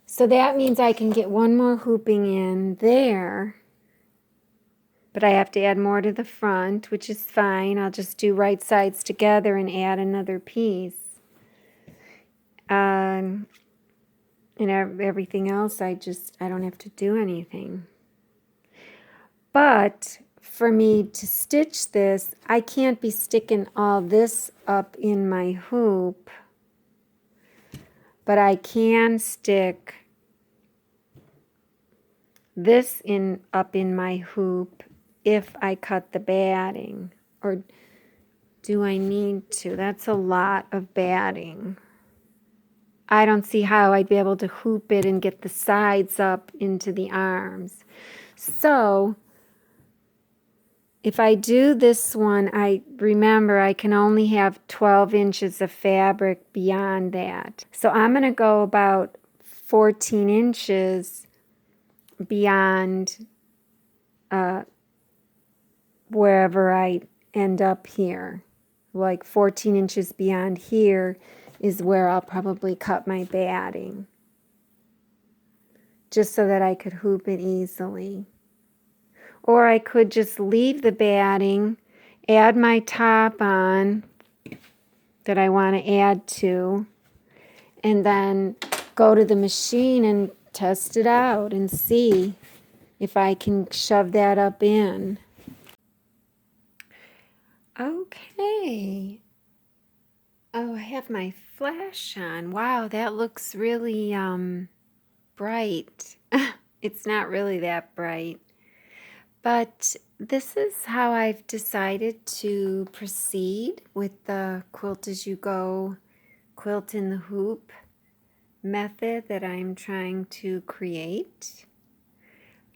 So that means I can get one more hooping in there, but I have to add more to the front, which is fine. I'll just do right sides together and add another piece. And everything else, I don't have to do anything. But for me to stitch this, I can't be sticking all this up in my hoop, but I can stick this up in my hoop if I cut the batting. Or do I need to? That's a lot of batting. I don't see how I'd be able to hoop it and get the sides up into the arms. So if I do this one, I remember I can only have 12 inches of fabric beyond that. So I'm going to go about 14 inches beyond wherever I end up here. Like 14 inches beyond here is where I'll probably cut my batting, just so that I could hoop it easily. Or I could just leave the batting, add my top on that I want to add to, and then go to the machine and test it out and see if I can shove that up in. Okay. Oh, I have my flash on. Wow, that looks really bright. It's not really that bright. But this is how I've decided to proceed with the quilt as you go, quilt in the hoop method that I'm trying to create.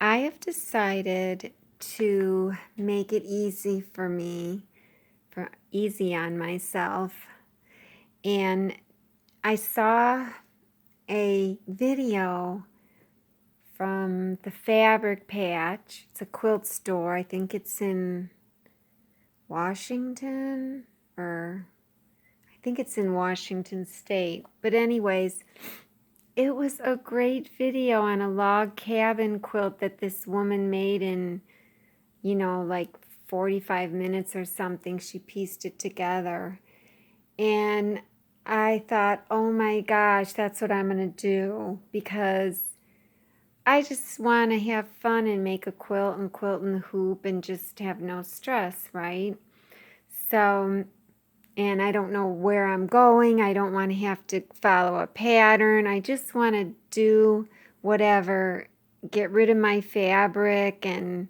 I have decided to make it easy for me, easy on myself. And I saw a video from the Fabric Patch. It's a quilt store. I think it's in Washington, or I think it's in Washington State. But anyways, it was a great video on a log cabin quilt that this woman made in, like 45 minutes or something. She pieced it together. And I thought, oh my gosh, that's what I'm going to do, because I just want to have fun and make a quilt and quilt in the hoop and just have no stress, right? So, and I don't know where I'm going. I don't want to have to follow a pattern. I just want to do whatever, get rid of my fabric and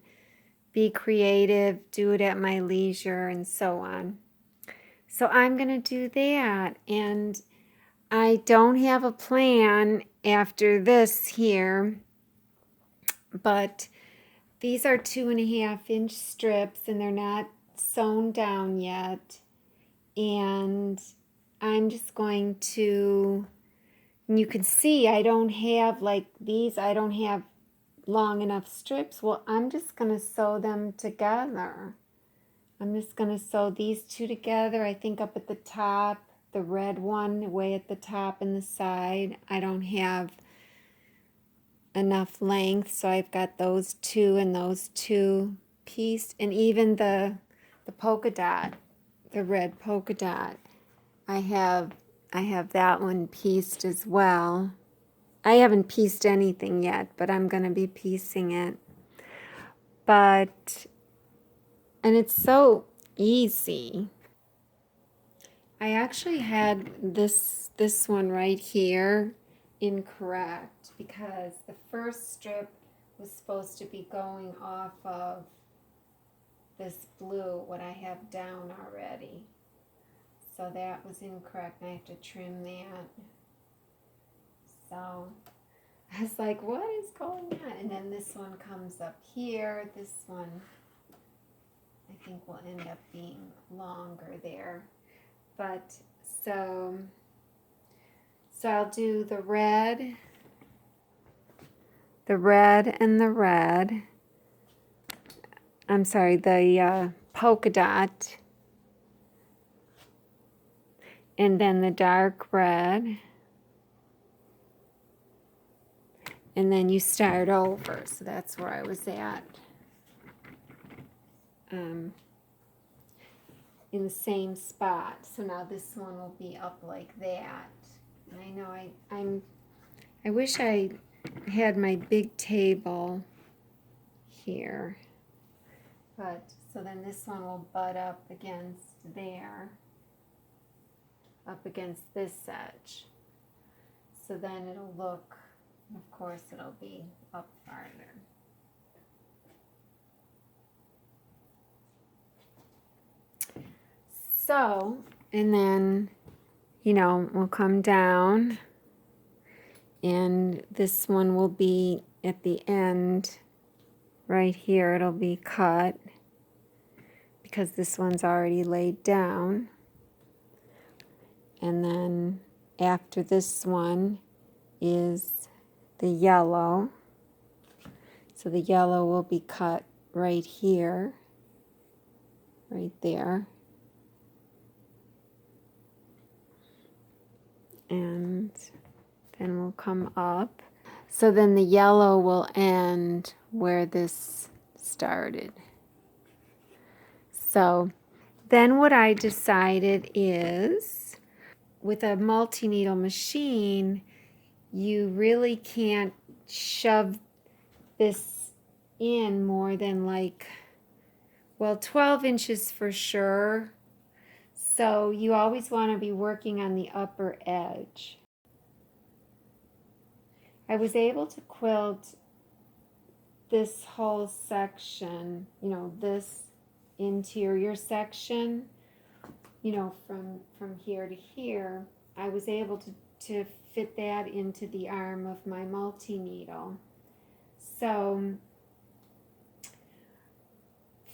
be creative, do it at my leisure, and so on. So I'm going to do that. And I don't have a plan after this here, but these are 2.5-inch strips and they're not sewn down yet. And I'm just going to, you can see I don't have like these, I don't have long enough strips. Well, I'm just going to sew them together. I'm just going to sew these two together, I think up at the top, the red one way at the top and the side. I don't have enough length, so I've got those two and those two pieced, and even the polka dot, the red polka dot, I have that one pieced as well. I haven't pieced anything yet, but I'm going to be piecing it. And it's so easy. I actually had this one right here incorrect, because the first strip was supposed to be going off of this blue, what I have down already. So that was incorrect, and I have to trim that. So I was like, what is going on? And then this one comes up here. This one I think will end up being longer there. But so I'll do the red and the red. I'm sorry, the polka dot. And then the dark red. And then you start over. So that's where I was at. In the same spot. So now this one will be up like that. And I know I wish I had my big table here. But so then this one will butt up against there. Up against this edge. So then it'll look, of course it'll be up farther. So, and then, you know, we'll come down and this one will be at the end right here. It'll be cut because this one's already laid down. And then after this one is the yellow. So the yellow will be cut right here, right there. And then we'll come up. So then the yellow will end where this started. So then what I decided is with a multi-needle machine, you really can't shove this in more than like, well, 12 inches for sure. So you always want to be working on the upper edge. I was able to quilt this whole section, you know, this interior section, you know, from here to here. I was able to fit that into the arm of my multi-needle. So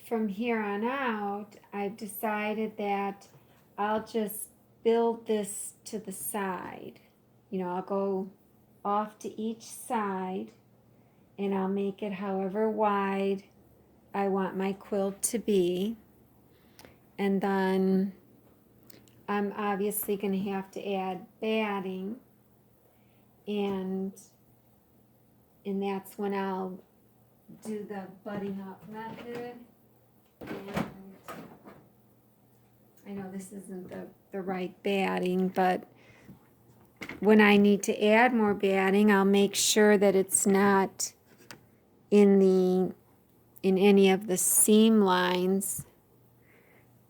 from here on out, I've decided that I'll just build this to the side. You know, I'll go off to each side and I'll make it however wide I want my quilt to be. And then I'm obviously going to have to add batting, and that's when I'll do the butting up method. And I know this isn't the right batting, but when I need to add more batting, I'll make sure that it's not in any of the seam lines,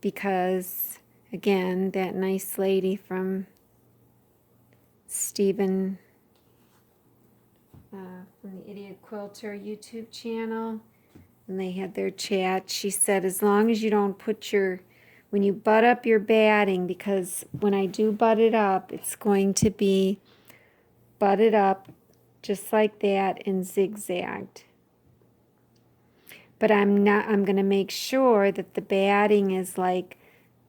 because again, that nice lady from Stephen from the Idiot Quilter YouTube channel, and they had their chat, she said as long as you don't put when you butt up your batting, because when I do butt it up, it's going to be butted up just like that and zigzagged. But I'm going to make sure that the batting is like,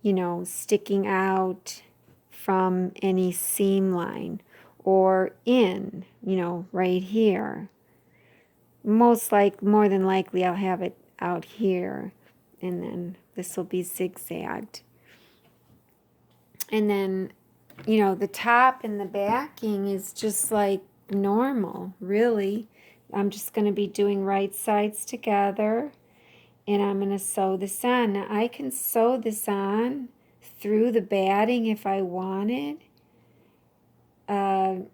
you know, sticking out from any seam line or in, you know, right here. More than likely I'll have it out here, and then this will be zigzagged. And then, you know, the top and the backing is just like normal, really. I'm just going to be doing right sides together, and I'm going to sew this on. Now, I can sew this on through the batting if I wanted, but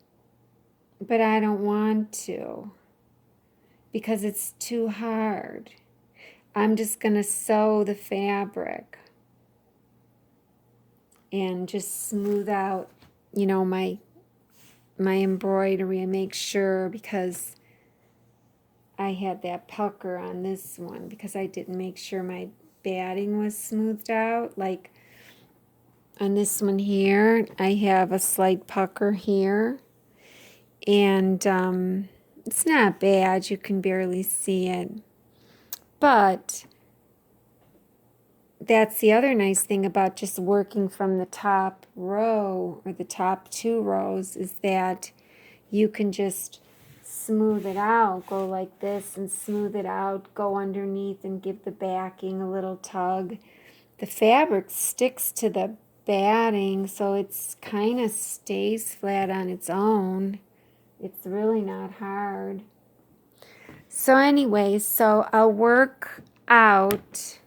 I don't want to because it's too hard. I'm just going to sew the fabric and just smooth out, you know, my embroidery, and make sure, because I had that pucker on this one because I didn't make sure my batting was smoothed out. Like on this one here, I have a slight pucker here, And it's not bad. You can barely see it. But that's the other nice thing about just working from the top row or the top 2 rows is that you can just smooth it out, go like this and smooth it out, go underneath and give the backing a little tug. The fabric sticks to the batting, so it's kind of stays flat on its own. It's really not hard. So anyway, so I'll work out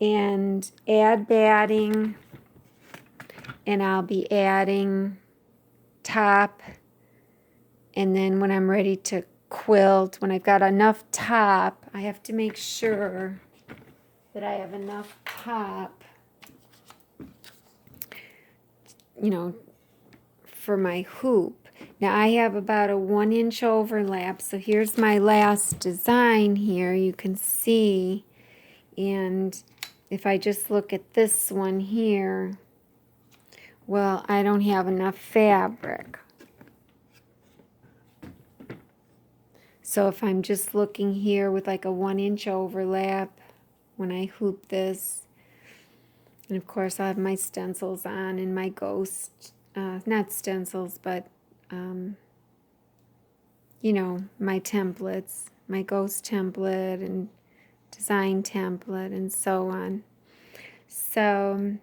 and add batting, and I'll be adding top, and then when I'm ready to quilt, when I've got enough top, I have to make sure that I have enough top, you know, for my hoop. Now I have about a 1-inch overlap, so here's my last design here, you can see. And if I just look at this one here, well, I don't have enough fabric. So if I'm just looking here with like a 1-inch overlap when I hoop this, and of course I have my stencils on and my ghost, not stencils, but you know, my templates, my ghost template and design template and so on. So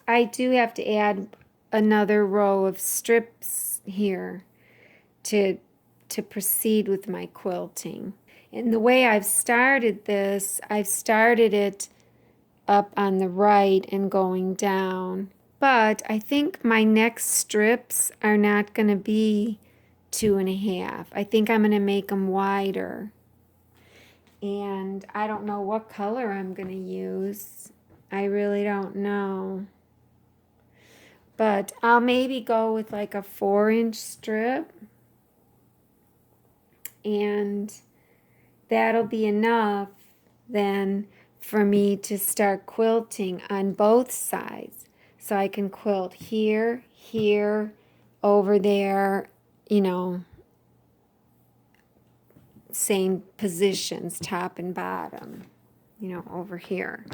I do have to add another row of strips here to proceed with my quilting. And the way I've started this, I've started it up on the right and going down. But I think my next strips are not going to be 2.5. I think I'm going to make them wider. And I don't know what color I'm going to use. I really don't know. But I'll maybe go with like a 4-inch strip. And that'll be enough then for me to start quilting on both sides. So I can quilt here, here, over there, you know, same positions, top and bottom, you know, over here,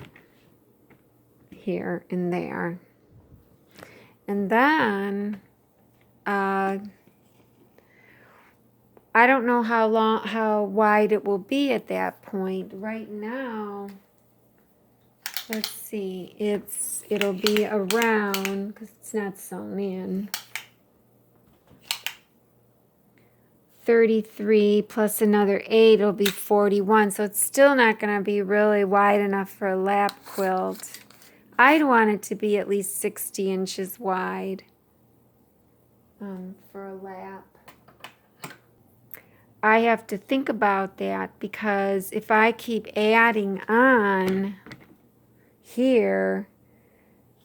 here and there. And then I don't know how wide it will be at that point. Right now, let's see, it'll be around, because it's not sewn in, 33 plus another 8, it'll be 41. So it's still not going to be really wide enough for a lap quilt. I'd want it to be at least 60 inches wide for a lap. I have to think about that, because if I keep adding on here,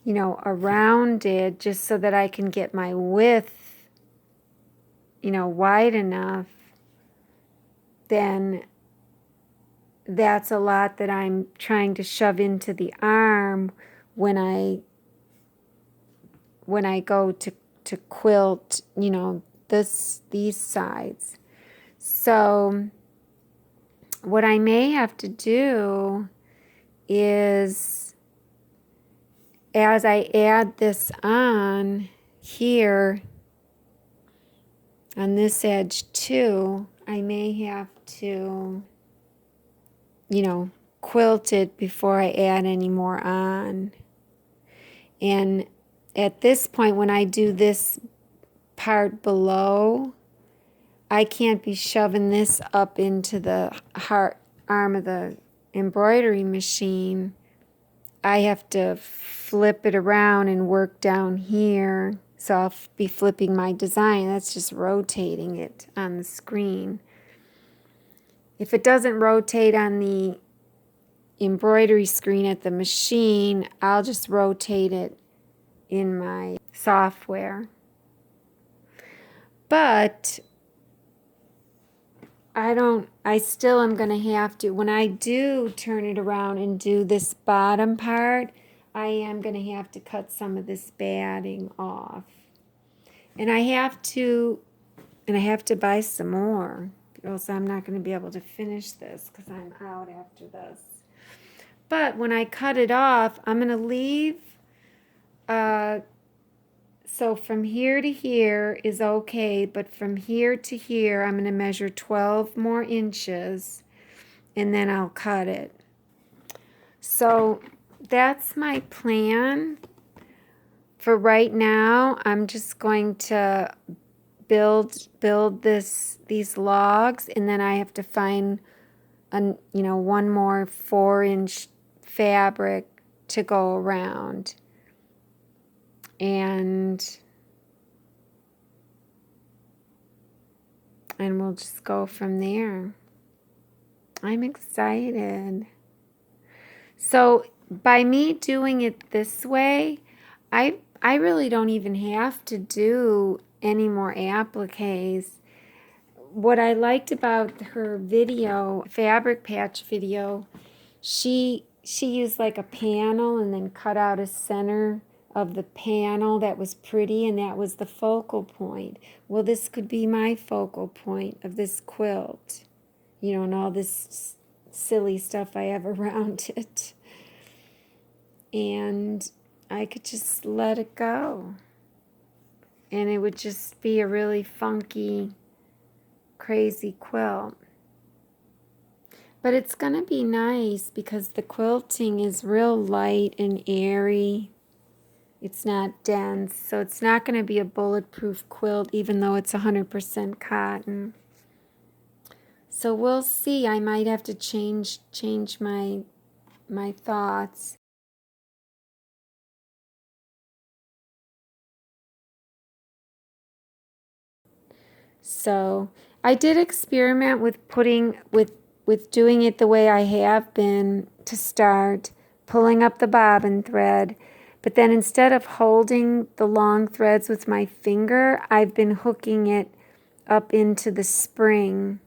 you know, around it, just so that I can get my width, you know, wide enough, then that's a lot that I'm trying to shove into the arm when I go to quilt, you know, these sides. So what I may have to do is, as I add this on here on this edge too, I may have to, you know, quilt it before I add any more on. And at this point, when I do this part below, I can't be shoving this up into the arm of the embroidery machine. I have to flip it around and work down here. So I'll be flipping my design. That's just rotating it on the screen. If it doesn't rotate on the embroidery screen at the machine, I'll just rotate it in my software. But I still am going to have to, when I do turn it around and do this bottom part, I am going to have to cut some of this batting off. And I have to And I have to buy some more, or else I'm not going to be able to finish this because I'm out after this. But when I cut it off, I'm going to leave, so from here to here is okay, but from here to here, I'm going to measure 12 more inches, and then I'll cut it. So that's my plan. For right now, I'm just going to build these logs, and then I have to find one more 4-inch fabric to go around, and we'll just go from there. I'm excited. So by me doing it this way, I really don't even have to do any more appliques. What I liked about her video, fabric patch video, she used like a panel and then cut out a center of the panel that was pretty, and that was the focal point. Well, this could be my focal point of this quilt, and all this silly stuff I have around it. And I could just let it go. And it would just be a really funky, crazy quilt. But it's going to be nice because the quilting is real light and airy. It's not dense, so it's not going to be a bulletproof quilt, even though it's 100% cotton. So we'll see. I might have to change my thoughts. So I did experiment with doing it the way I have been to start, pulling up the bobbin thread, but then instead of holding the long threads with my finger, I've been hooking it up into the spring,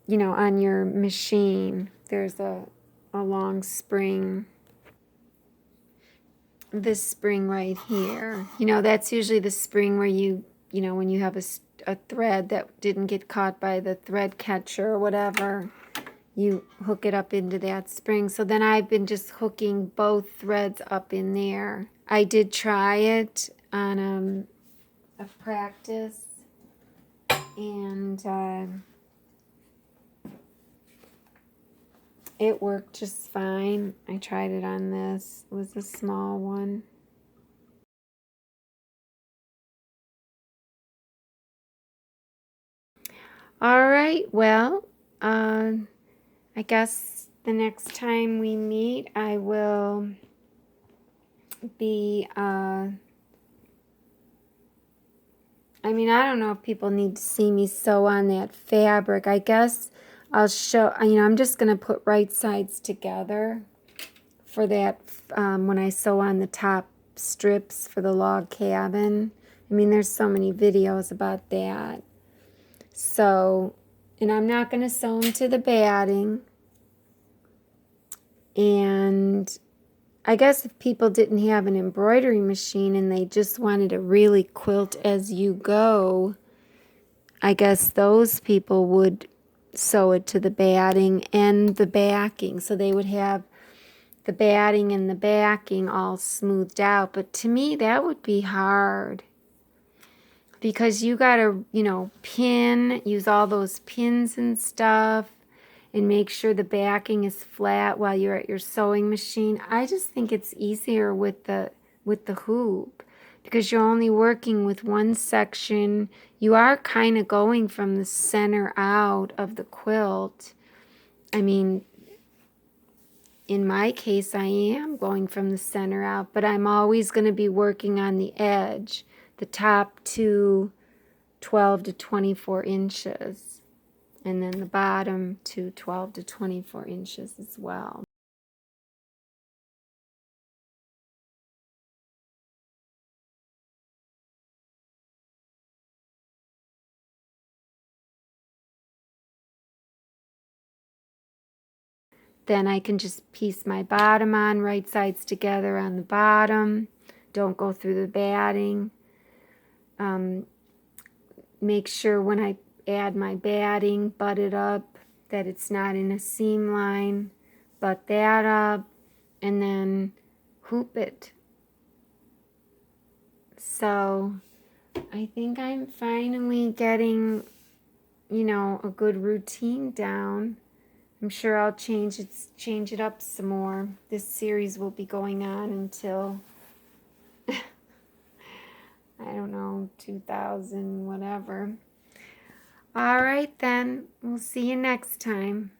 on your machine. There's a long spring. This spring right here. That's usually the spring where when you have a thread that didn't get caught by the thread catcher or whatever, you hook it up into that spring. So then I've been just hooking both threads up in there. I did try it on a practice, and it worked just fine. I tried it on this. It was a small one. All right, well, I guess the next time we meet, I will be, I don't know if people need to see me sew on that fabric. I guess I'll show, I'm just going to put right sides together for that when I sew on the top strips for the log cabin. There's so many videos about that. So, and I'm not going to sew them to the batting. And I guess if people didn't have an embroidery machine and they just wanted to really quilt as you go, I guess those people would sew it to the batting and the backing. So they would have the batting and the backing all smoothed out. But to me, that would be hard. Because you got to, use all those pins and stuff and make sure the backing is flat while you're at your sewing machine. I just think it's easier with the hoop because you're only working with one section. You are kind of going from the center out of the quilt. In my case, I am going from the center out, but I'm always going to be working on the edge, the top to 12 to 24 inches, and then the bottom to 12 to 24 inches as well. Then I can just piece my bottom on, right sides together on the bottom. Don't go through the batting. make sure when I add my batting, butt it up, that it's not in a seam line. Butt that up, and then hoop it. So I think I'm finally getting, you know, a good routine down. I'm sure I'll change it up some more. This series will be going on until I don't know, 2000 whatever. All right then, we'll see you next time.